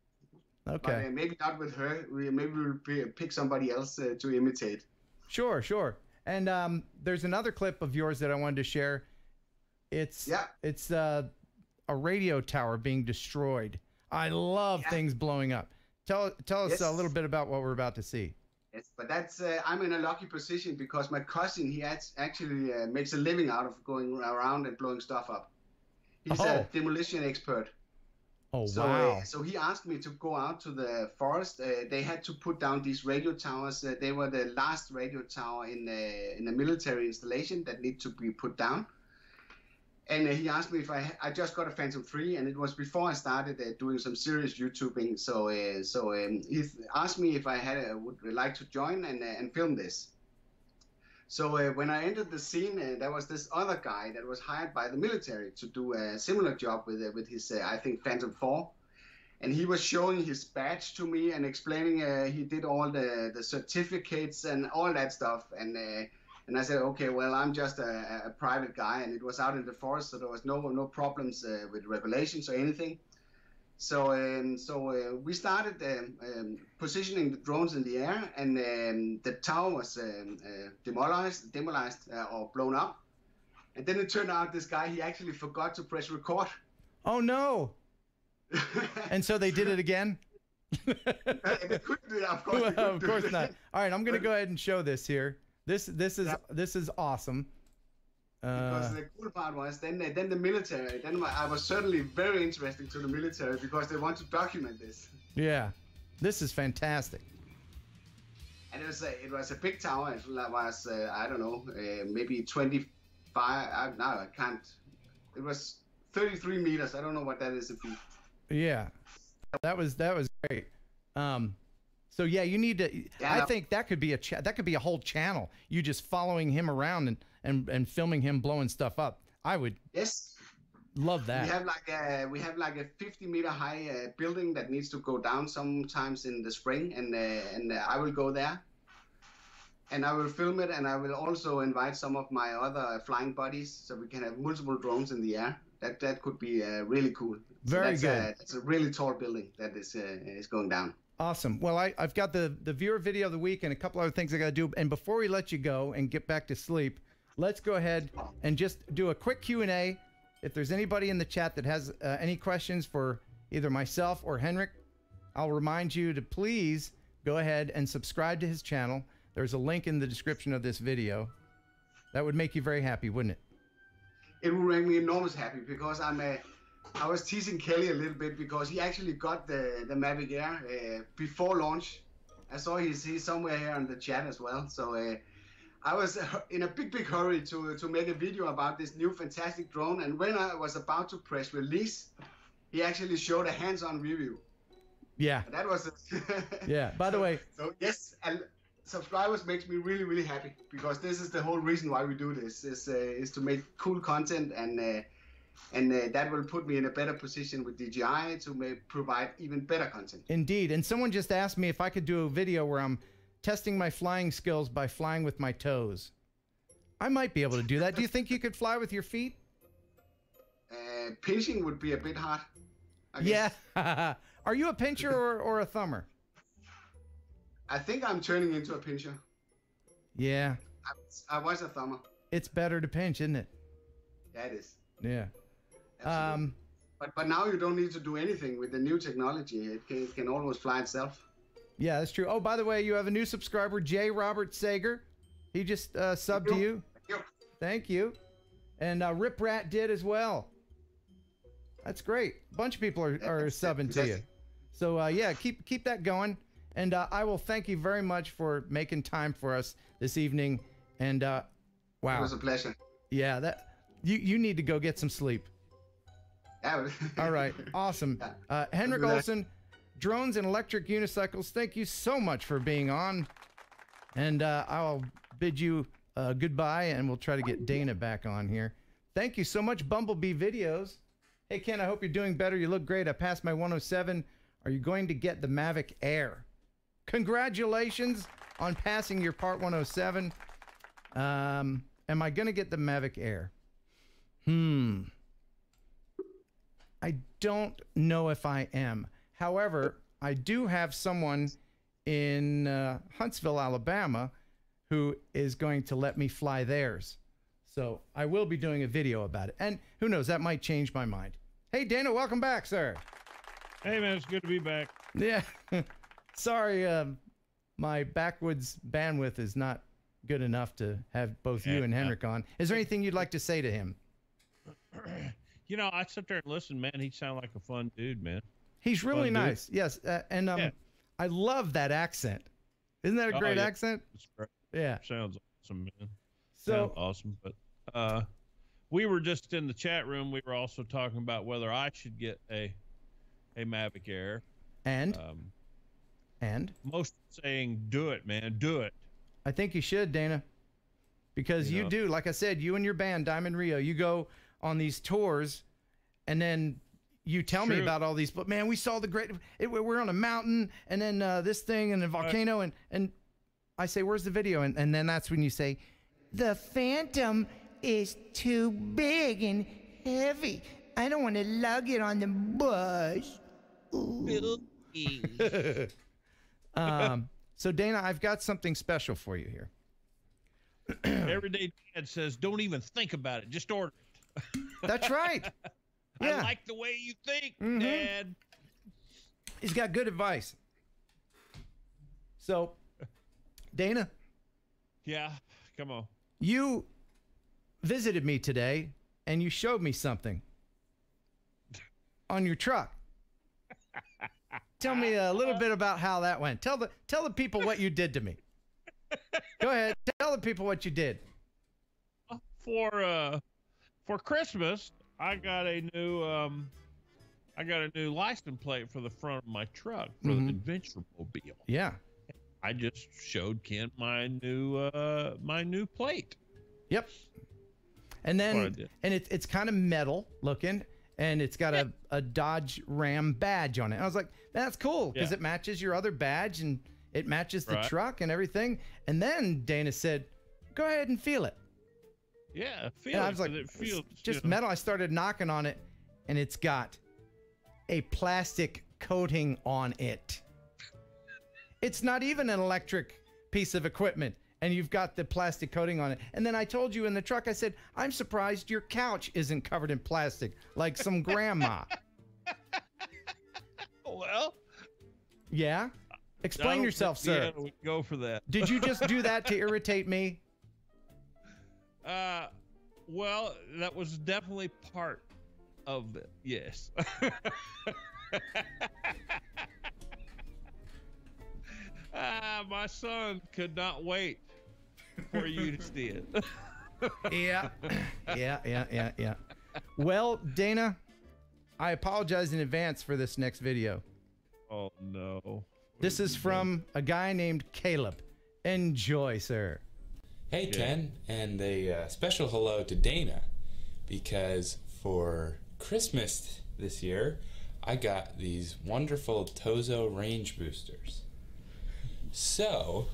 Okay. But maybe not with her. Maybe we'll pick somebody else to imitate. Sure, sure. And there's another clip of yours that I wanted to share. It's a radio tower being destroyed. I love things blowing up. Tell us a little bit about what we're about to see. Yes, but that's I'm in a lucky position because my cousin, he actually makes a living out of going around and blowing stuff up. He's a demolition expert. Oh, so, wow. So he asked me to go out to the forest. They had to put down these radio towers. They were the last radio tower in a military installation that need to be put down. And he asked me if I just got a Phantom 3, and it was before I started doing some serious YouTubing. So he asked me if I would like to join and film this. So when I entered the scene, there was this other guy that was hired by the military to do a similar job with his, I think, Phantom 4. And he was showing his badge to me and explaining he did all the certificates and all that stuff. And I said, okay, well, I'm just a private guy, and it was out in the forest, so there was no problems with regulations or anything. So we started positioning the drones in the air, and the tower was demolished or blown up. And then it turned out this guy, he actually forgot to press record. Oh, no. And so they did it again? They couldn't do it, of course. Well, of course not. All right, I'm going to go ahead and show this here. This is awesome. Because the cool part was then the military. Then I was certainly very interesting to the military because they want to document this. Yeah, this is fantastic. And it was a big tower. It was I don't know, maybe 25. No, I can't. It was 33 meters. I don't know what that is in feet. Yeah, that was great. So yeah, you need to. I think that could be a whole channel. You just following him around and filming him blowing stuff up. I would. Yes. Love that. We have like a 50-meter high building that needs to go down sometimes in the spring, and I will go there, and I will film it, and I will also invite some of my other flying buddies so we can have multiple drones in the air. That could be really cool. Very good. It's a really tall building that is going down. Awesome. Well, I've got the viewer video of the week and a couple other things I got to do. And before we let you go and get back to sleep, let's go ahead and just do a quick Q&A. If there's anybody in the chat that has any questions for either myself or Henrik, I'll remind you to please go ahead and subscribe to his channel. There's a link in the description of this video. That would make you very happy, wouldn't it? It would make me enormous happy because I was teasing Kelly a little bit because he actually got the Mavic Air before launch. I saw he's somewhere here in the chat as well. So I was in a big hurry to make a video about this new fantastic drone. And when I was about to press release, he actually showed a hands-on review. Yeah. That was yeah. By the way. So yes, and subscribers makes me really, really happy because this is the whole reason why we do this is to make cool content and that will put me in a better position with DJI to provide even better content. Indeed. And someone just asked me if I could do a video where I'm testing my flying skills by flying with my toes. I might be able to do that. Do you think you could fly with your feet? Pinching would be a bit hard, I guess. Yeah. Are you a pincher or a thumber? I think I'm turning into a pincher. Yeah. I was a thumber. It's better to pinch, isn't it? Yeah, it is. Yeah. But now you don't need to do anything with the new technology. It can almost fly itself. Yeah, that's true. Oh, by the way, you have a new subscriber, J. Robert Sager. He just subbed to you. Thank you. And Rip Rat did as well. That's great. A bunch of people are subbing to you. So yeah, keep that going. And I will thank you very much for making time for us this evening. And wow, it was a pleasure. Yeah, that you need to go get some sleep. Yeah. All right, awesome. Henrik Olsen, Drones and Electric Unicycles. Thank you so much for being on. And I'll bid you goodbye, and we'll try to get Dana back on here. Thank you so much, Bumblebee Videos. Hey Ken, I hope you're doing better. You look great. I passed my 107. Are you going to get the Mavic Air? Congratulations on passing your Part 107. Am I going to get the Mavic Air? I don't know if I am. However, I do have someone in Huntsville, Alabama, who is going to let me fly theirs. So I will be doing a video about it. And who knows, that might change my mind. Hey, Dana, welcome back, sir. Hey, man, it's good to be back. Yeah. Sorry, my backwoods bandwidth is not good enough to have both you and Henrik on. Is there anything you'd like to say to him? You know, I sit there and listen, man. He sounds like a fun dude, man. He's really nice. Yes. I love that accent. Isn't that a great accent? It's great. Yeah. Sounds awesome, man. So sounds awesome. But we were just in the chat room. We were also talking about whether I should get a Mavic Air. And most saying, do it, man. Do it. I think you should, Dana. Because you do, like I said, you and your band, Diamond Rio, you go on these tours, and then you tell me about all these. But man, we saw the great. We're on a mountain, and then this thing, and a volcano, and I say, "Where's the video?" And then that's when you say, "The Phantom is too big and heavy. I don't want to lug it on the bus." So Dana, I've got something special for you here. Everyday Dad says, "Don't even think about it. Just order it." That's right. Yeah. I like the way you think, Dad. He's got good advice. So, Dana. Yeah, come on. You visited me today, and you showed me something on your truck. Tell me a little bit about how that went. Tell the people what you did to me. Go ahead. Tell the people what you did. For Christmas, I got a new license plate for the front of my truck for the Adventure Mobile. Yeah. I just showed Kent my new plate. Yep. And then it's kind of metal looking, and it's got a Dodge Ram badge on it. And I was like, that's cool because it matches your other badge and it matches the truck and everything. And then Dana said, "Go ahead and feel it." Yeah, and I was like, it feels just metal. I started knocking on it, and it's got a plastic coating on it. It's not even an electric piece of equipment, and you've got the plastic coating on it. And then I told you in the truck, I said, "I'm surprised your couch isn't covered in plastic like some grandma." Well, yeah. Explain yourself, sir. Yeah, we go for that. Did you just do that to irritate me? Well, that was definitely part of it. Yes. My son could not wait for you to see it. Yeah. Well, Dana, I apologize in advance for this next video. Oh, no. This is from a guy named Caleb. Enjoy, sir. Hey, Ken, and a special hello to Dana, because for Christmas this year, I got these wonderful Tozo range boosters. So,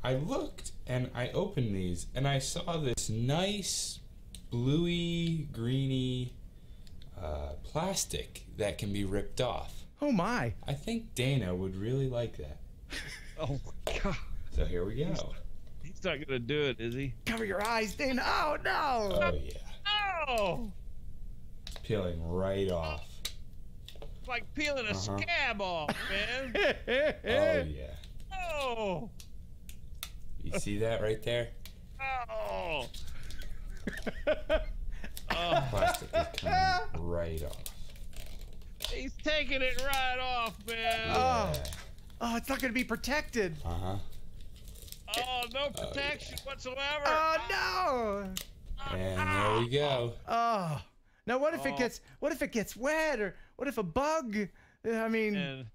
I looked and I opened these, and I saw this nice bluey, greeny plastic that can be ripped off. Oh my. I think Dana would really like that. Oh, God. So here we go. He's not going to do it, is he? Cover your eyes, Dana. Oh, no. Oh, yeah. Oh. Peeling right off. It's like peeling a scab off, man. Oh, yeah. Oh. You see that right there? Oh. Plastic is coming right off. He's taking it right off, man. Oh, it's not going to be protected. Uh-huh. Oh, no protection whatsoever. Oh, no. And there we go. Oh. Now, what if it gets wet, or what if a bug, I mean. And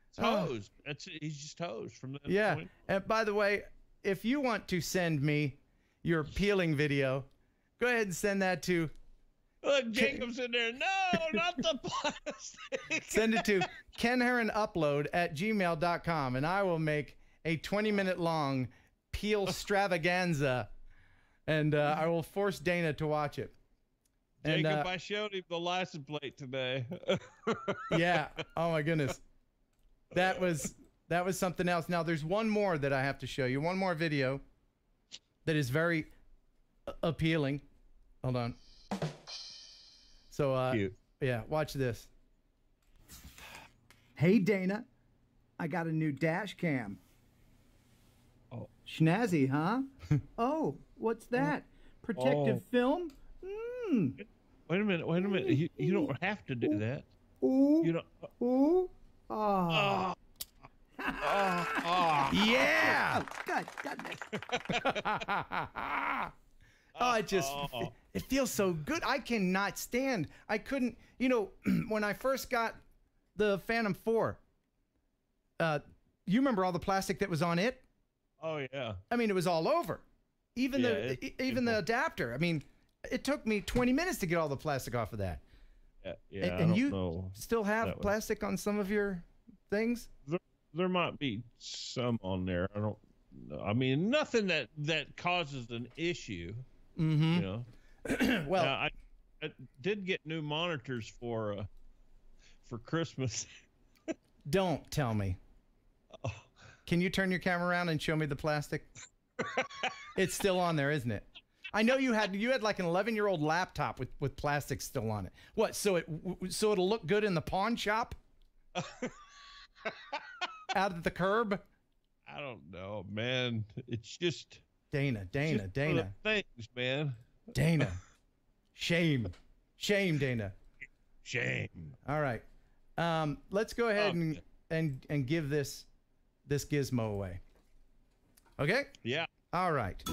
it's hosed. He's just hosed from that point. And by the way, if you want to send me your peeling video, go ahead and send that to. Look, Jacob's in there. No, not the plastic. Send it to kenheronupload@gmail.com, and I will make a 20-minute long peel stravaganza, and I will force Dana to watch it. And, Jacob, I showed him the license plate today. Yeah. Oh my goodness. That was something else. Now there's one more that I have to show you. One more video that is very appealing. Hold on. So Cute. yeah, watch this. Hey Dana, I got a new dash cam. Oh. Schnazzy, huh? Oh, what's that? Protective film? Wait a minute. You don't have to do that. Ooh. You don't. Ooh. Oh. Yeah. God it. Oh, it feels so good. I cannot stand. I couldn't, when I first got the Phantom 4, you remember all the plastic that was on it? Oh yeah. I mean, it was all over. Even the adapter. I mean, it took me 20 minutes to get all the plastic off of that. Yeah. And you still have plastic on some of your things? There might be some on there. I don't know. I mean, nothing that causes an issue. Mm-hmm. Well, I did get new monitors for Christmas. Don't tell me. Oh. Can you turn your camera around and show me the plastic? It's still on there, isn't it? I know you had like an 11-year-old laptop with plastic still on it. What? So it'll look good in the pawn shop? Out at the curb? I don't know, man. It's just Dana. Things, man. Dana. Shame, Dana. Shame. All right. Let's go ahead and give this gizmo away. Okay? Yeah. All right.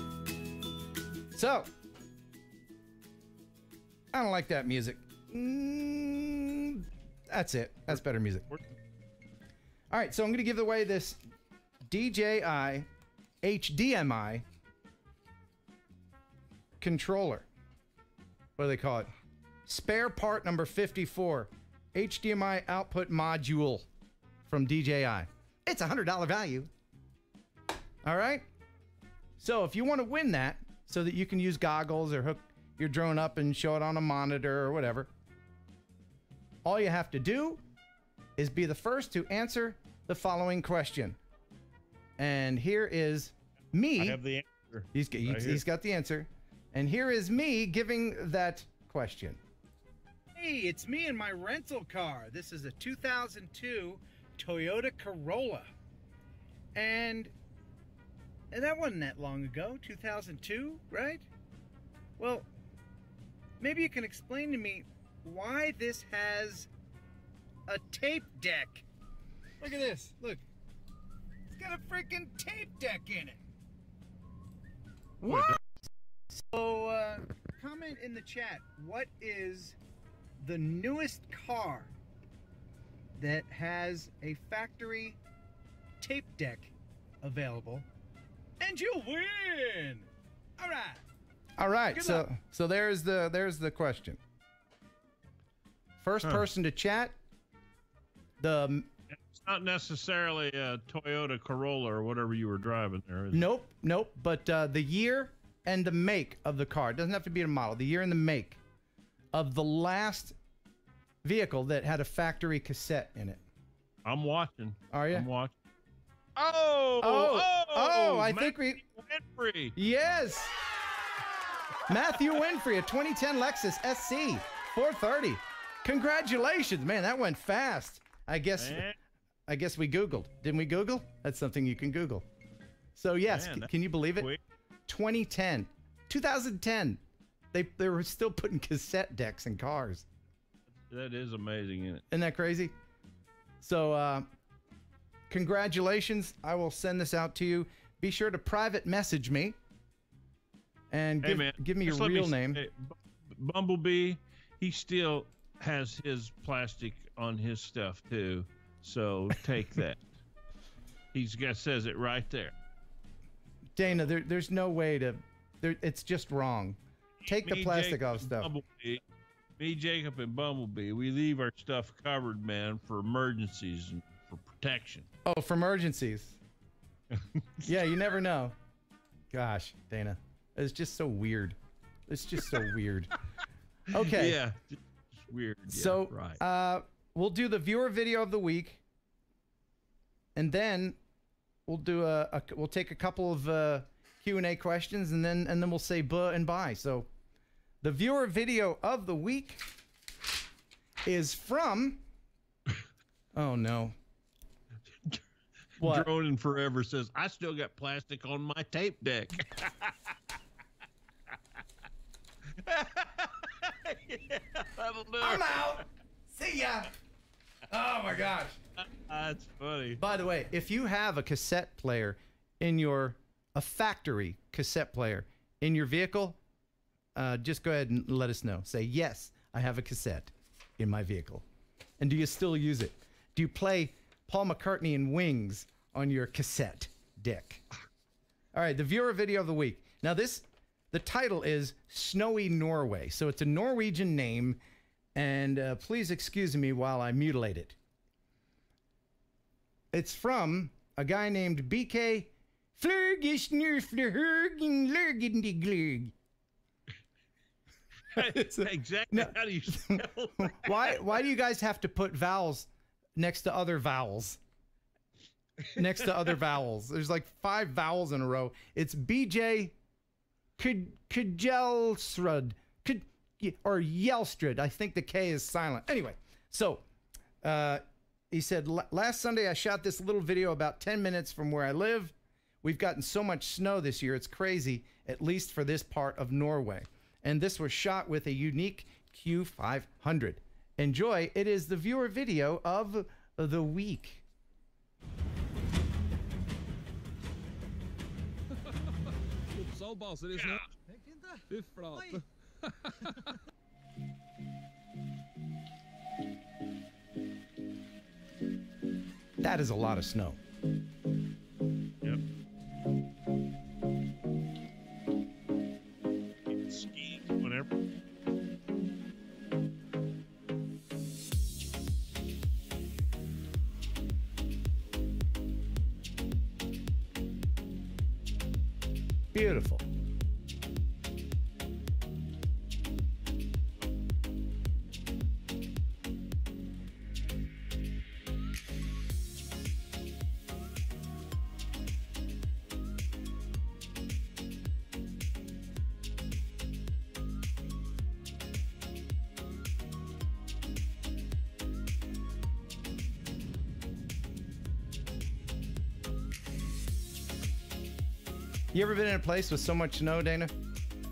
So, I don't like that music. That's it. That's better music. All right, so I'm going to give away this DJI HDMI controller. What do they call it? Spare part number 54. HDMI output module from DJI. It's a $100 value. All right? So if you want to win that so that you can use goggles or hook your drone up and show it on a monitor or whatever, all you have to do is be the first to answer the following question. And here is me. I have the answer. He's got the answer. And here is me giving that question. Hey, it's me in my rental car. This is a 2002 Toyota Corolla. And that wasn't that long ago, 2002, right? Well, maybe you can explain to me why this has a tape deck. Look at this, look. It's got a freaking tape deck in it. What? So, comment in the chat, what is the newest car that has a factory tape deck available? And you'll win! All right. All right, so there's the question. First person to chat, it's not necessarily a Toyota Corolla or whatever you were driving there. Nope. But the year and the make of the car. It doesn't have to be a model. The year and the make of the last vehicle that had a factory cassette in it. I'm watching. Are you? I'm watching. I think Winfrey. Yes. Matthew Winfrey, a 2010 Lexus SC 430. Congratulations, man. That went fast. I guess we Googled. Didn't we Google? That's something you can Google. So yes, can you believe it? Quick. 2010, 2010. They were still putting cassette decks in cars. That is amazing, isn't it? Isn't that crazy? So, congratulations. I will send this out to you. Be sure to private message me and give me your real name. Bumblebee, he still has his plastic on his stuff too. So take that. Says it right there. Dana, there's no way to. It's just wrong. Take the plastic off stuff. Me, Jacob, and Bumblebee, we leave our stuff covered, man, for emergencies and for protection. Oh, for emergencies. Yeah, you never know. Gosh, Dana, it's just so weird. It's just so weird. Okay. Yeah, just weird. Yeah, so, right. We'll do the viewer video of the week. and then we'll do we'll take a couple of Q&A questions, and then we'll say buh and bye. So the viewer video of the week is from, oh no. What? Droning Forever says, I still got plastic on my tape deck. Yeah, that'll do. I'm out. See ya. Oh my gosh. That's funny. By the way, if you have a cassette player in a factory cassette player in your vehicle, just go ahead and let us know. Say, yes, I have a cassette in my vehicle. And do you still use it? Do you play Paul McCartney and Wings on your cassette deck? All right, the viewer video of the week. Now the title is Snowy Norway. So it's a Norwegian name, and please excuse me while I mutilate it. It's from a guy named BK Flurgisnurflurgen. Exactly. No. How do you spell that? Why do you guys have to put vowels next to other vowels? Next to other vowels. There's like 5 vowels in a row. It's BJ Kjelsrud or Yelstrud. I think the K is silent. Anyway, so he said, last Sunday I shot this little video about 10 minutes from where I live. We've gotten so much snow this year, it's crazy, at least for this part of Norway. And this was shot with a unique Q500. Enjoy. It is the viewer video of the week. That is a lot of snow. Yep. Skiing, whatever. Beautiful. You ever been in a place with so much snow, Dana?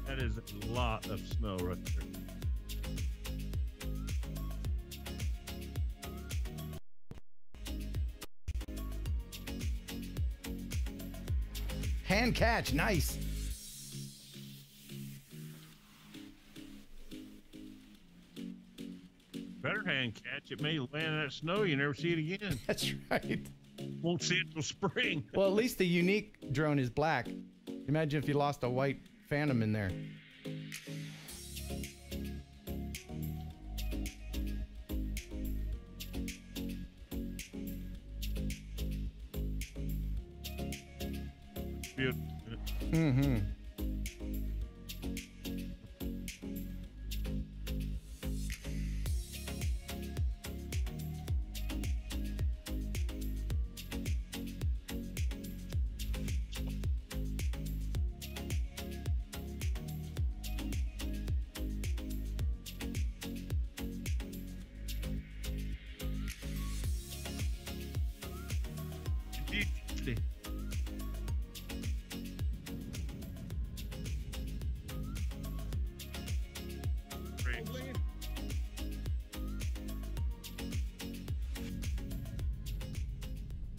That is a lot of snow right there. Hand catch, nice. Better hand catch. It may land in that snow. You never see it again. That's right. Won't see it till spring. Well, at least the unique drone is black. Imagine if you lost a white Phantom in there. Beautiful. Mm-hmm.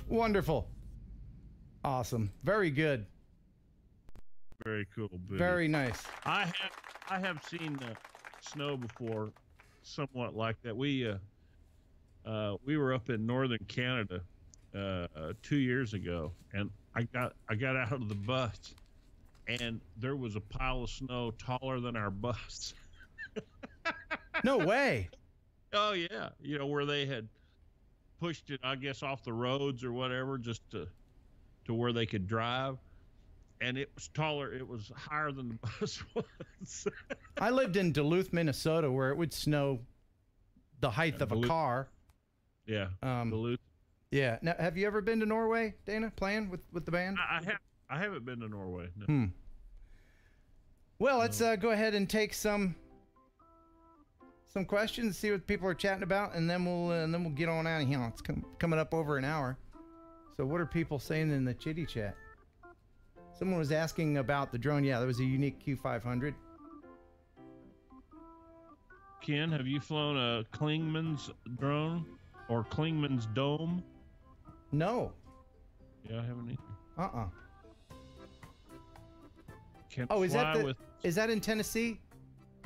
Wonderful. Awesome. Very good. Very cool. Buddy. Very nice. I have seen snow before, somewhat like that. We were up in northern Canada 2 years ago, and I got out of the bus, and there was a pile of snow taller than our bus. No way. Oh yeah, you know, where they had pushed it, I guess, off the roads or whatever, just to where they could drive. And it was taller. It was higher than the bus was. I lived in Duluth, Minnesota, where it would snow the height of Duluth. a car. Yeah, Duluth. Yeah. Now, have you ever been to Norway, Dana, playing with the band? I haven't been to Norway. No. Well, let's go ahead and take some questions, see what people are chatting about, and then we'll get on out of here. It's coming up over an hour. So what are people saying in the chitty chat? Someone was asking about the drone. Yeah, there was a unique Q500. Ken, have you flown a Klingman's drone or Klingman's dome? No. Yeah, I haven't either. Oh, is that in Tennessee?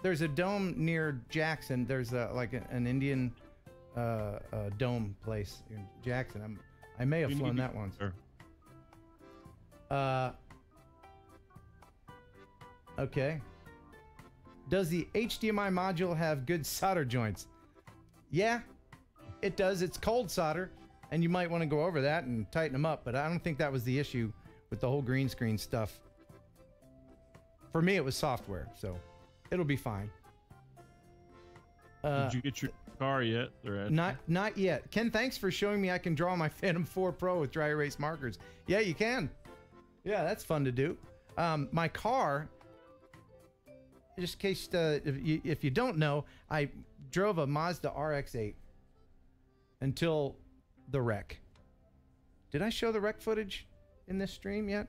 There's a dome near Jackson. There's an Indian dome place in Jackson. I may have flown that once. Okay. Does the HDMI module have good solder joints? Yeah, it does. It's cold solder, and you might want to go over that and tighten them up, but I don't think that was the issue with the whole green screen stuff. For me, it was software, so it'll be fine. Did you get your car yet? Not yet. Ken, thanks for showing me I can draw my Phantom 4 Pro with dry erase markers. Yeah, you can. Yeah, that's fun to do. My car, just in case if you don't know, I drove a Mazda RX-8 until the wreck. Did I show the wreck footage in this stream yet?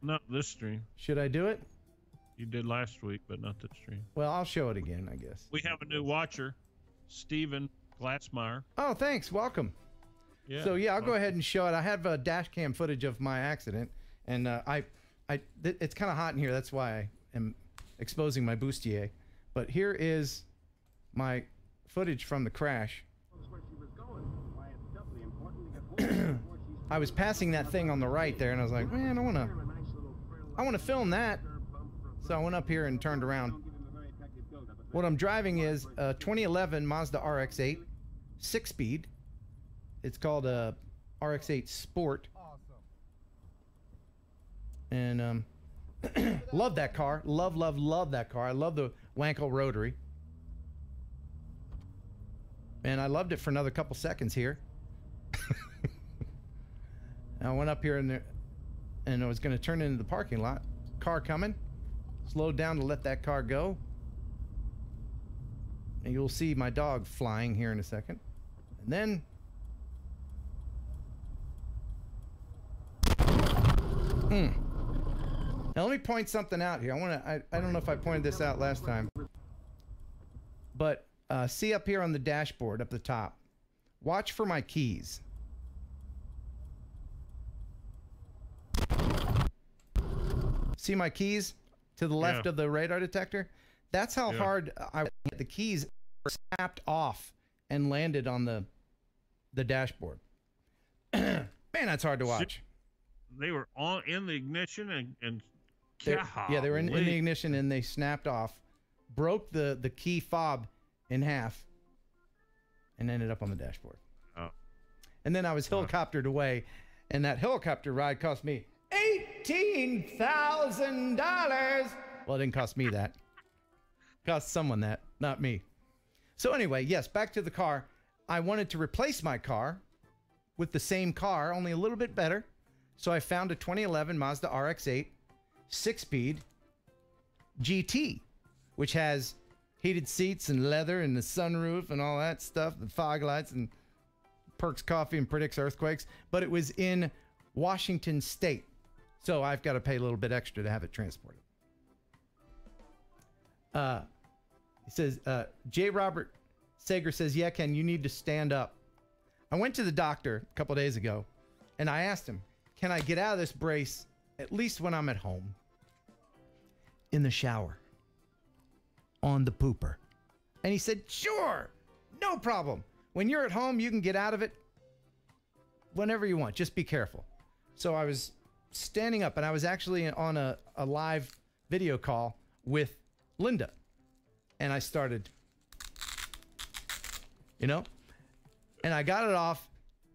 Not this stream. Should I do it? You did last week, but not this stream. Well, I'll show it again, I guess. We have a new watcher, Steven Glatzmeyer. Oh, thanks. Welcome. Yeah. So, yeah, I'll go ahead and show it. I have a dash cam footage of my accident, and it's kind of hot in here. That's why I am exposing my bustier. But here is my footage from the crash. I was passing that thing on the right there, and I was like, man, I want to film that. So I went up here and turned around. What I'm driving is a 2011 Mazda RX-8, 6-speed. It's called a RX-8 Sport. And love that car. Love that car. I love the Wankel rotary. And I loved it for another couple seconds here. I went up here and I was going to turn into the parking lot. Car coming. Slowed down to let that car go. And you'll see my dog flying here in a second. And then... Now let me point something out here. I don't know if I pointed this out last time. But see up here on the dashboard up the top. Watch for my keys. See my keys to the left of the radar detector? That's how hard the keys snapped off and landed on the dashboard. Man, that's hard to watch. They were in the ignition and they were in the ignition and they snapped off, broke the key fob in half, and ended up on the dashboard. Oh. And then I was helicoptered away, and that helicopter ride cost me $18,000. Well, it didn't cost me that. It cost someone that, not me. So anyway, yes, back to the car. I wanted to replace my car with the same car, only a little bit better. So I found a 2011 Mazda RX-8 6-speed GT, which has heated seats and leather and the sunroof and all that stuff, the fog lights, and perks coffee and predicts earthquakes. But it was in Washington State. So I've got to pay a little bit extra to have it transported. He says, J. Robert Sager says, yeah, Ken, you need to stand up. I went to the doctor a couple days ago, and I asked him, can I get out of this brace at least when I'm at home? In the shower. On the pooper. And he said, sure, no problem. When you're at home, you can get out of it whenever you want. Just be careful. So I was standing up, and I was actually on a live video call with Linda. And I started, and I got it off,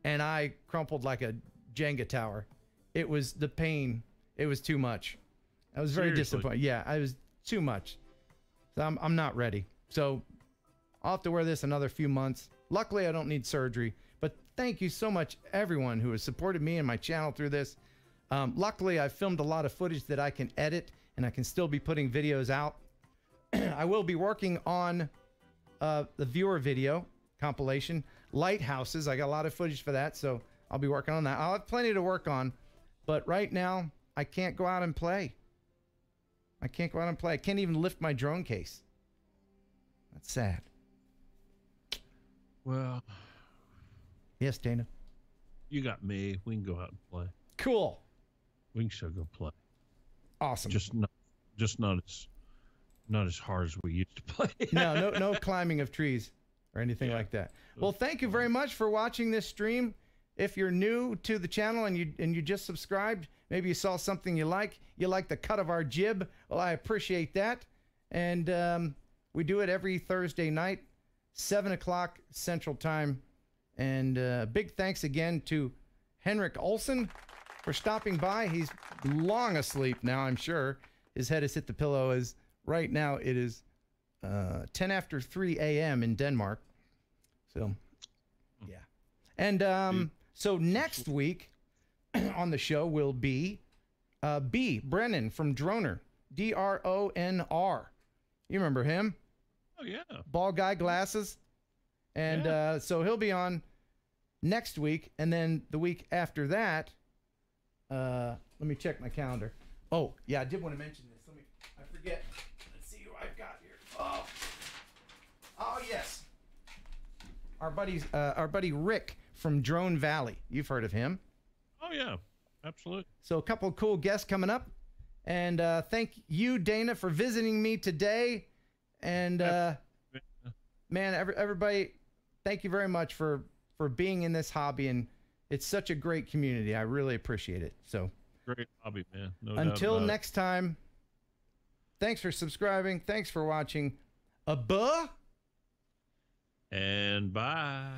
and I crumpled like a Jenga tower. It was the pain. It was too much. I was very disappointed. Yeah, I was too much. So I'm not ready. So I'll have to wear this another few months. Luckily, I don't need surgery. But thank you so much, everyone who has supported me and my channel through this. Luckily, I've filmed a lot of footage that I can edit, and I can still be putting videos out. I will be working on the viewer video compilation, Lighthouses. I got a lot of footage for that, so I'll be working on that. I'll have plenty to work on, but right now, I can't go out and play. I can't go out and play. I can't even lift my drone case. That's sad. Well, yes, Dana. You got me. We can go out and play. Cool. We can still go play. Awesome. Just not as hard as we used to play. No climbing of trees or anything like that. Well, thank you very much for watching this stream. If you're new to the channel and you just subscribed, maybe you saw something you like the cut of our jib. Well, I appreciate that. And we do it every Thursday night, 7 o'clock Central Time. And big thanks again to Henrik Olsen for stopping by. He's long asleep now, I'm sure. His head has hit the pillow as right now it is 10 after 3 a.m. in Denmark. So, yeah. And so next week on the show will be B. Brennan from Droner, D-R-O-N-R. You remember him? Oh, yeah. Ball guy, glasses. And so he'll be on next week. And then the week after that, let me check my calendar. Oh, yeah, I did want to mention this. I forget. Let's see who I've got here. Oh, yes. Our buddy Rick from Drone Valley. You've heard of him. Oh, yeah. Absolutely. So a couple of cool guests coming up. And thank you, Dana, for visiting me today. And, man, everybody, thank you very much for being in this hobby. And it's such a great community. I really appreciate it. So great hobby, man. No until doubt about next time, thanks for subscribing. Thanks for watching. And bye.